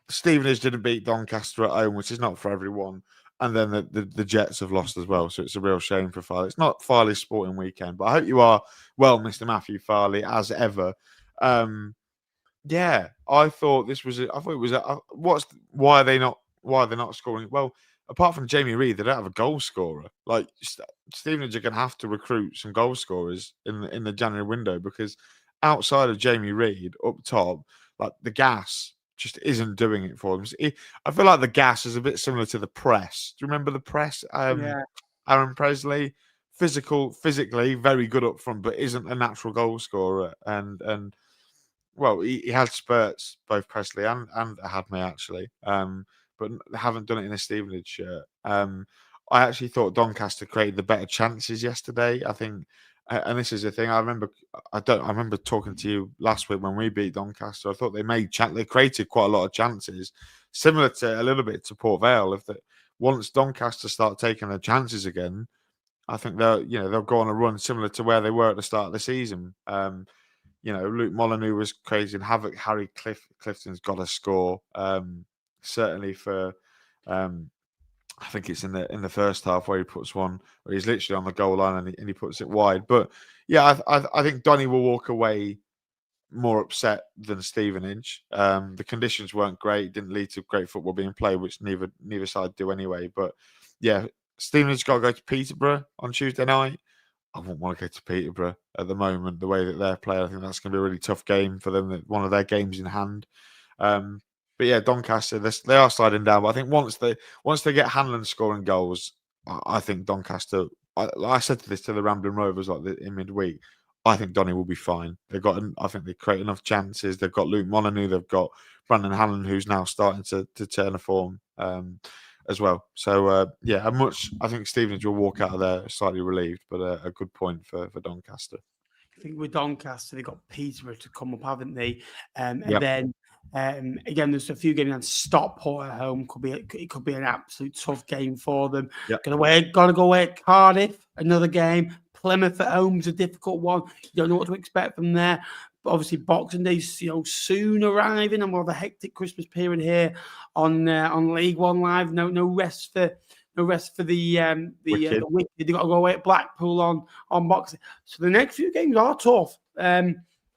Stevenage didn't beat Doncaster at home, which is not for everyone. And then the Jets have lost as well. So it's a real shame for Farley. It's not Farley's sporting weekend, but I hope you are well, Mr. Matthew Farley, as ever. I thought why are they not scoring? Well, apart from Jamie Reid, they don't have a goal scorer. Like Stevenage are going to have to recruit some goal scorers in the January window because outside of Jamie Reid up top, like the gas just isn't doing it for them. I feel like the gas is a bit similar to the press. Do you remember the press? Aaron Presley, physically very good up front, but isn't a natural goal scorer. And well, he had spurts, both Presley and Hadme actually, but haven't done it in a Stevenage shirt. I actually thought Doncaster created the better chances yesterday. I think. And this is the thing. I remember talking to you last week when we beat Doncaster. I thought they created quite a lot of chances, similar to a little bit to Port Vale. Once Doncaster start taking their chances again, I think they'll go on a run similar to where they were at the start of the season. Luke Molyneux was creating havoc. Harry Clifton's got to score. Certainly for. I think it's in the first half where he puts one where he's literally on the goal line and he puts it wide. But yeah, I think Donny will walk away more upset than Stevenage. The conditions weren't great, didn't lead to great football being played, which neither side do anyway. But yeah, Stevenage got to go to Peterborough on Tuesday night. I wouldn't want to go to Peterborough at the moment, the way that they're playing. I think that's going to be a really tough game for them. One of their games in hand. But yeah, Doncaster, they are sliding down. But I think once they get Hanlon scoring goals, I think Doncaster. I said this to the Rambling Rovers in midweek. I think Donny will be fine. I think they create enough chances. They've got Luke Molyneux. They've got Brandon Hanlon, who's now starting to turn a form as well. So yeah, I think Stevenage will walk out of there slightly relieved, but a good point for Doncaster. I think with Doncaster, they've got Peterborough to come up, haven't they? And Yep. then again, there's a few games on Stockport at home. It could be an absolute tough game for them. Yep. Got to go away at Cardiff. Another game. Plymouth at home is a difficult one. You don't know what to expect from there. But obviously, Boxing Day's soon arriving, and we'll have a hectic Christmas period here on League One Live. No rest for the Wicked. They've got to go away at Blackpool on Boxing. So the next few games are tough.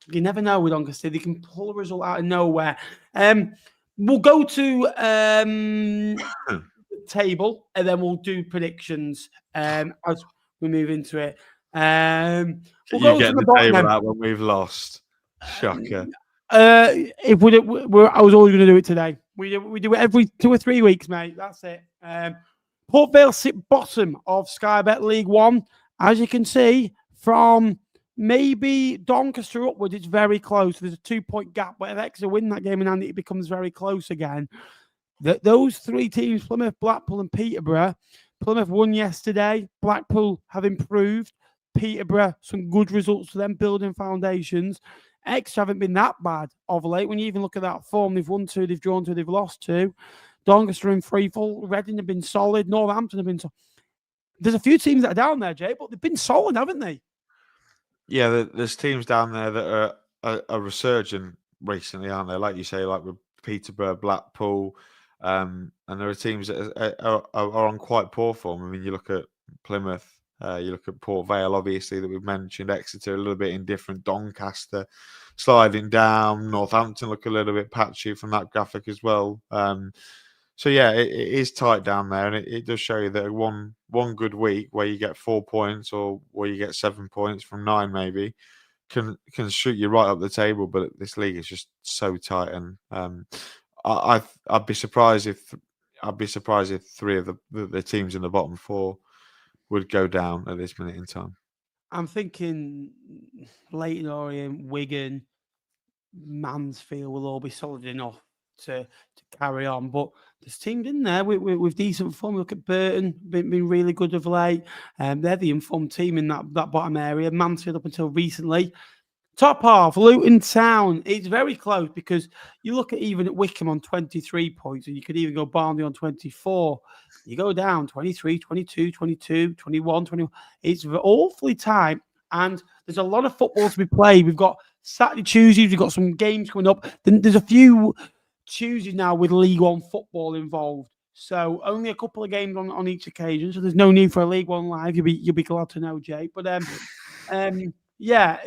You never know with Doncaster. They can pull a result out of nowhere. We'll go to the table and then we'll do predictions as we move into it. We'll go get to the table bottom out when we've lost. Shocker. I was always going to do it today. We do it every 2 or 3 weeks, mate. That's it. Port Vale sit bottom of Sky Bet League One. As you can see, from maybe Doncaster upwards, it's very close. There's a 2-point gap. But if Exeter win that game in hand, it becomes very close again. Those 3 teams, Plymouth, Blackpool and Peterborough. Plymouth won yesterday. Blackpool have improved. Peterborough, some good results for them, building foundations. Exeter haven't been that bad of late. When you even look at that form, they've won 2, they've drawn 2, they've lost 2. Doncaster in freefall. Reading have been solid. Northampton have been solid. There's a few teams that are down there, Jay, but they've been solid, haven't they? Yeah, there's teams down there that are resurging recently, aren't there? Like you say, like with Peterborough, Blackpool, and there are teams that are on quite poor form. I mean, you look at Plymouth, you look at Port Vale, obviously, that we've mentioned. Exeter a little bit indifferent. Doncaster sliding down. Northampton look a little bit patchy from that graphic as well. So yeah, it is tight down there, and it does show you that one good week where you get 4 points or where you get 7 points from 9 maybe can shoot you right up the table. But this league is just so tight, and I'd be surprised if 3 of the teams in the bottom 4 would go down at this minute in time. I'm thinking Leighton Orient, Wigan, Mansfield will all be solid enough to carry on, but there's teams in there with decent form. Look at Burton, been really good of late. They're the informed team in that bottom area. Mansfield up until recently. Top half, Luton Town. It's very close because you look at even at Wycombe on 23 points, and you could even go Barnsley on 24. You go down 23, 22, 22, 21, 21. It's awfully tight, and there's a lot of football to be played. We've got Saturday, Tuesdays, we've got some games coming up. Then there's a few Tuesdays now with League One football involved. So only a couple of games on each occasion. So there's no need for a League One live. You'll be glad to know, Jay. But yeah.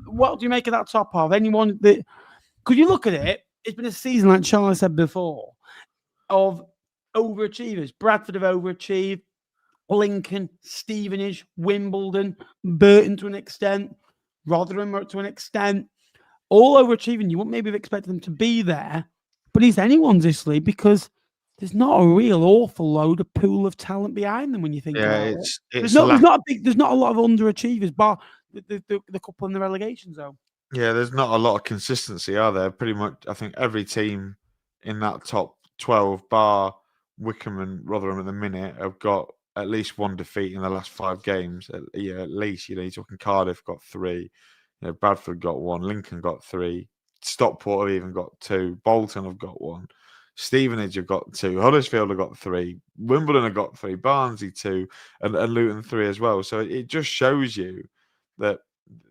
What do you make of that top half? Anyone that could you look at it? It's been a season, like Charlie said before, of overachievers. Bradford have overachieved. Lincoln, Stevenage, Wimbledon, Burton to an extent, Rotherham to an extent, all overachieving. You wouldn't maybe have expected them to be there, but it's anyone's this league because there's not a real awful load of pool of talent behind them when you think about it. There's not a lot of underachievers, bar the couple in the relegation zone. Yeah, there's not a lot of consistency, are there? Pretty much, I think every team in that top 12, bar Wycombe and Rotherham at the minute, have got at least 1 defeat in the last 5 games. At least, you're talking Cardiff got 3, Bradford got 1, Lincoln got 3, Stockport have even got 2, Bolton have got 1, Stevenage have got 2, Huddersfield have got 3, Wimbledon have got 3, Barnsley 2, and Luton 3 as well. So it just shows you that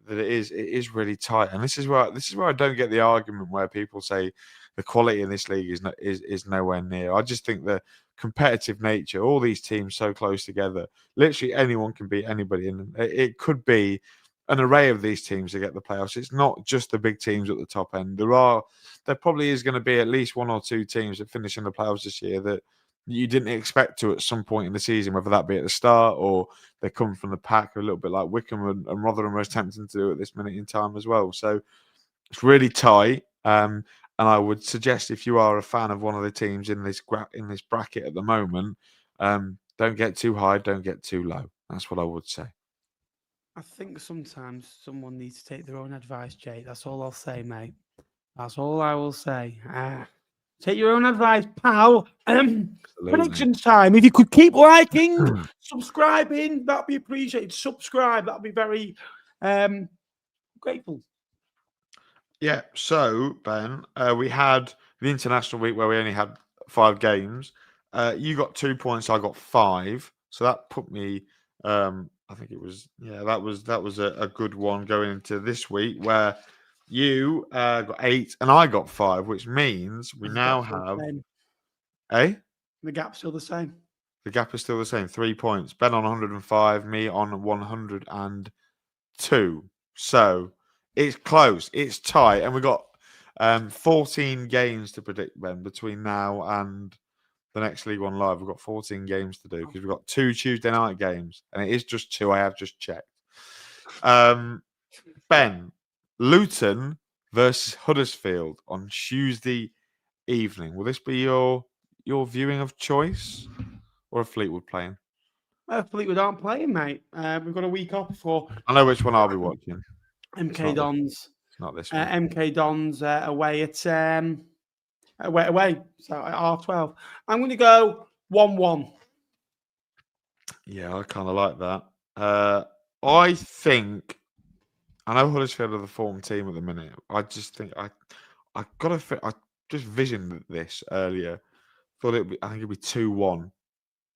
it is really tight, and this is where I don't get the argument where people say the quality in this league is nowhere near. I just think the competitive nature, all these teams so close together, literally anyone can beat anybody, and it could be an array of these teams to get the playoffs. It's not just the big teams at the top end. There probably is going to be at least 1 or 2 teams that finish in the playoffs this year that you didn't expect to at some point in the season, whether that be at the start or they come from the pack, a little bit like Wycombe and Rotherham are attempting to do at this minute in time as well. So it's really tight. And I would suggest if you are a fan of one of the teams in this bracket at the moment, don't get too high, don't get too low. That's what I would say. I think sometimes someone needs to take their own advice, Jay. That's all I'll say, mate. That's all I will say. Take your own advice, pal. Predictions time. If you could keep liking, subscribing, that'd be appreciated. Subscribe, that'd be very grateful. Yeah. So, Ben, we had the international week where we only had 5 games. You got 2 points, I got 5. So that put me. I think it was. Yeah, that was a good one going into this week where you got 8 and I got 5, which means we now have. The gap's still the same. The gap is still the same. 3 points. Ben on 105, me on 102. So it's close. It's tight. And we've got 14 games to predict, Ben, between now and the next League One Live. We've got 14 games to do because we've got 2 Tuesday night games. And it is just 2. I have just checked. Ben, Luton versus Huddersfield on Tuesday evening. Will this be your viewing of choice? Or a Fleetwood playing? Fleetwood aren't playing, mate. We've got a week off before. I know which one I'll be watching. MK Dons. It's not this one. MK Dons away at away. So at R12. I'm going to go 1-1. Yeah, I kind of like that. I think I know Huddersfield are the form team at the minute. I just think I just visioned this earlier. I think it'd be 2-1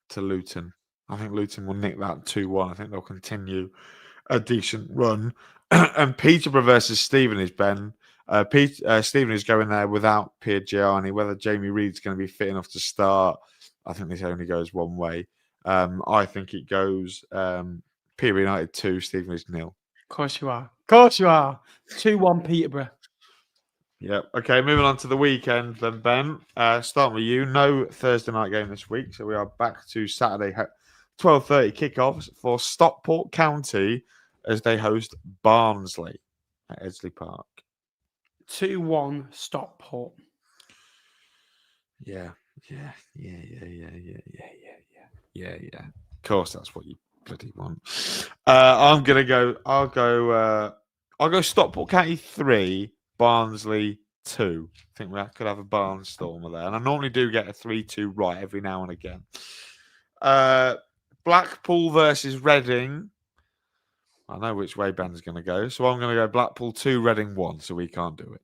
to Luton. I think Luton will nick that 2-1. I think they'll continue a decent run. And Peterborough versus Stevenage, Ben. Stevenage going there without Pierre Gianni. Whether Jamie Reid's going to be fit enough to start, I think this only goes one way. I think it goes Peterborough United 2, Stevenage 0. Of course you are. 2-1 Peterborough. Yeah. Okay, moving on to the weekend then, Ben. Starting with you. No Thursday night game this week, so we are back to Saturday 12:30 kickoffs for Stockport County as they host Barnsley at Edgeley Park. 2-1 Stockport. Yeah. Of course, that's what you bloody want. I'll go Stockport County 3. Barnsley 2. I think we could have a barnstormer there. And I normally do get a 3-2 right every now and again. Blackpool versus Reading. I know which way Ben's going to go. So I'm going to go Blackpool 2, Reading 1. So we can't do it.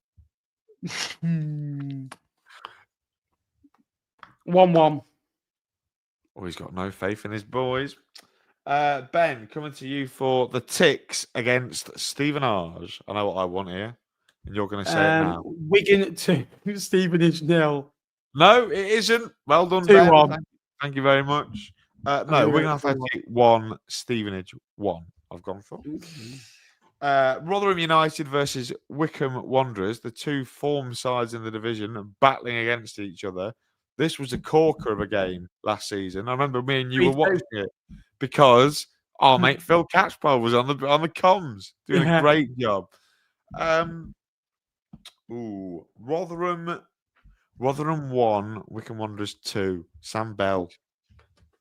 1-1. Oh, he's got no faith in his boys. Ben, coming to you for the Ticks against Stevenage. I know what I want here. And you're going to say it now. Wigan 2, Stevenage 0. No, it isn't. Well done, 2-1. Ben. Thank you very much. No, Wigan Athletic 1, Stevenage 1. I've gone for. Rotherham United versus Wycombe Wanderers, the 2 form sides in the division, battling against each other. This was a corker of a game last season. I remember me and you were watching it because our mate Phil Catchpole was on the comms doing a great job. Rotherham 1, Wycombe Wanderers 2. Sam Bell.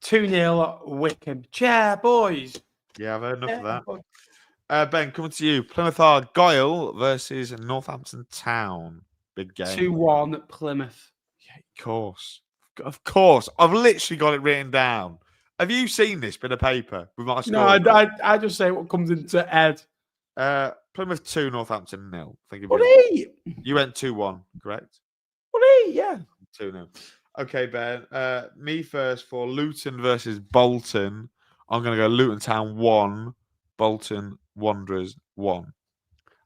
2-0 Wycombe. Chair, boys. Yeah, I've heard enough of that. Ben, coming to you. Plymouth Argyle versus Northampton Town. Big game. 2-1 Plymouth. Yeah, of course. I've literally got it written down. Have you seen this bit of paper with my score? No, I just say what comes into Ed. Plymouth 2, Northampton 0. You went 2-1, correct? Yeah. 2-0. Okay, Ben. Me first for Luton versus Bolton. I'm going to go Luton Town 1, Bolton Wanderers 1.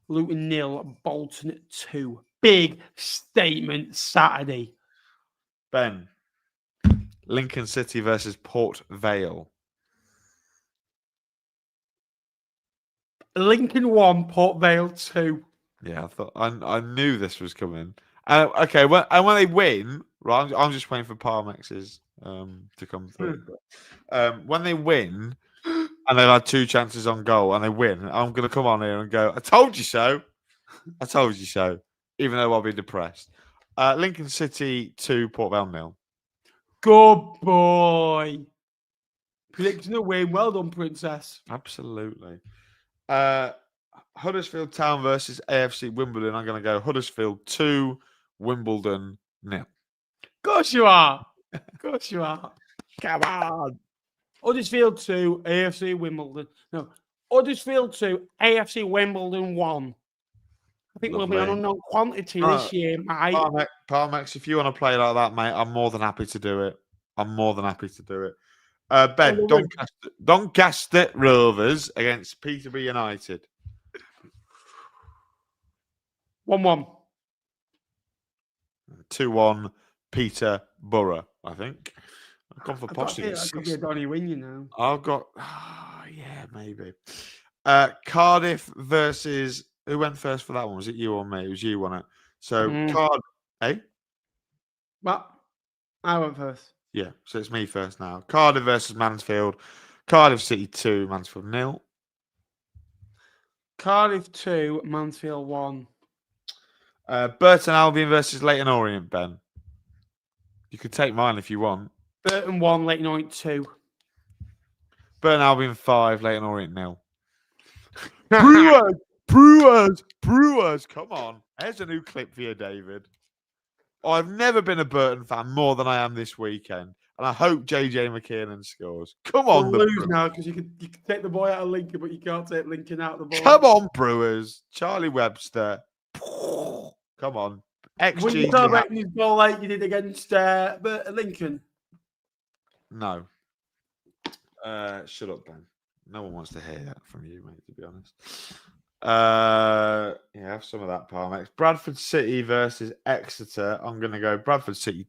Luton 0, Bolton 2. Big statement Saturday. Ben. Lincoln City versus Port Vale. Lincoln 1, Port Vale 2. Yeah, I knew this was coming. Okay, when they win, right? I'm just waiting for Parmex's to come through. When they win, and they've had 2 chances on goal, and they win, I'm going to come on here and go, "I told you so! I told you so!" Even though I'll be depressed. Lincoln City 2, Port Vale 0. Good boy. Predicting a win. Well done, Princess. Absolutely. Huddersfield Town versus AFC Wimbledon. I'm going to go Huddersfield 2, Wimbledon 0. Of course you are. Of course you are. Come on. Huddersfield 2, AFC Wimbledon. No, Huddersfield 2, AFC Wimbledon 1. I think we'll be on unknown quantity this year, mate. Parmex, if you want to play like that, mate, I'm more than happy to do it. Ben, Doncaster Rovers against Peterborough United. 1-1. 2-1 Peterborough, I think. I've gone for posture. That could be a Donny win, you know. I've got, yeah, maybe. Cardiff versus, who went first for that one? Was it you or me? It was you, wasn't it? So, Cardiff, eh? Well, I went first. Yeah, so it's me first now. Cardiff versus Mansfield. Cardiff City 2, Mansfield 0. Cardiff 2, Mansfield 1. Burton Albion versus Leighton Orient, Ben. You could take mine if you want. Burton 1, Leighton Orient 2. Burton Albion 5, Leighton Orient 0. Brewers. Come on. There's a new clip for you, David. I've never been a Burton fan more than I am this weekend. And I hope JJ McKiernan scores. Come on, we'll lose now because you could take the boy out of Lincoln, but you can't take Lincoln out of the boy. Come on, Brewers. Charlie Webster. Come on. XG. When you celebrating his goal like you did against Lincoln? No. Shut up, Ben. No one wants to hear that from you, mate, to be honest. Yeah, have some of that, Parmex. Bradford City versus Exeter. I'm going to go Bradford City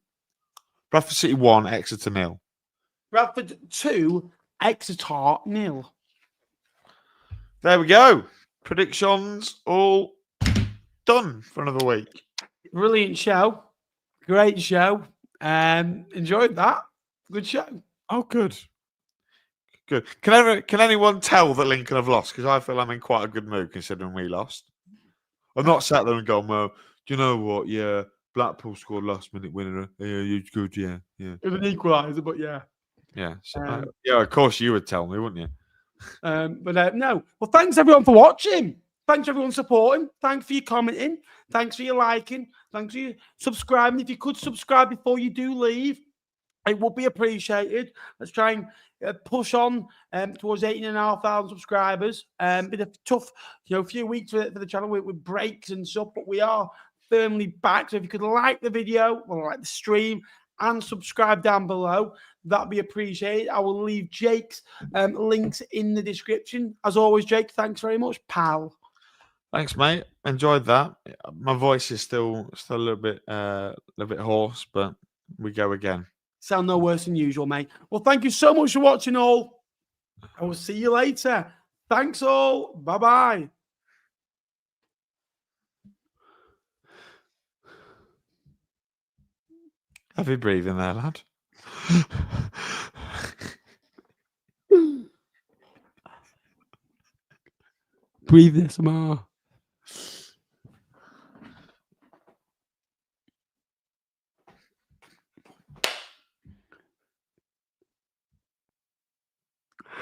1, Exeter 0. Bradford 2, Exeter 0. There we go. Predictions all done for another week. Brilliant show. Great show. Enjoyed that. Good show. Oh, good. Good. Can anyone tell that Lincoln have lost? Because I feel I'm in quite a good mood considering we lost. I'm not sat there and going, well, do you know what? Yeah, Blackpool scored last minute winner. Yeah, you're good. Yeah. It was an equaliser, but yeah. Yeah. So, yeah, of course you would tell me, wouldn't you? But no. Well, thanks everyone for watching. Thanks everyone supporting. Thanks for your commenting. Thanks for your liking. Thanks for your subscribing. If you could subscribe before you do leave, it would be appreciated. Let's try and push on towards 18,500 subscribers. Been a tough, few weeks for the channel with breaks and stuff, but we are firmly back. So if you could like the video, or like the stream, and subscribe down below, that'd be appreciated. I will leave Jake's links in the description. As always, Jake, thanks very much, pal. Thanks, mate. Enjoyed that. My voice is still a little bit hoarse, but we go again. Sound no worse than usual, mate. Well, thank you so much for watching all. I will see you later. Thanks all. Bye-bye. Heavy breathing there, lad. Breathe this more.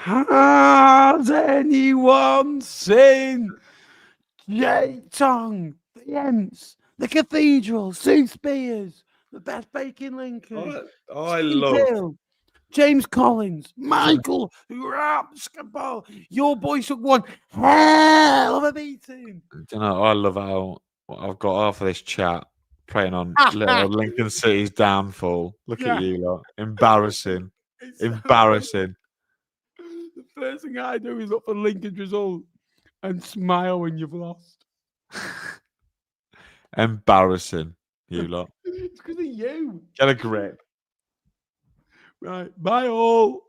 Has anyone seen J-Tongue, the Ents, the Cathedral, Sue Spears, the best bacon Lincoln? I love James Collins, Michael Rapskabal. Your boy took one hell of a beating. Do you know, I love how I've got half of this chat praying on little Lincoln City's downfall. Look at you lot. Embarrassing. Embarrassing. The first thing I do is look for Lincoln's result and smile when you've lost. Embarrassing, you lot. It's because of you. Get a grip. Right. Bye all.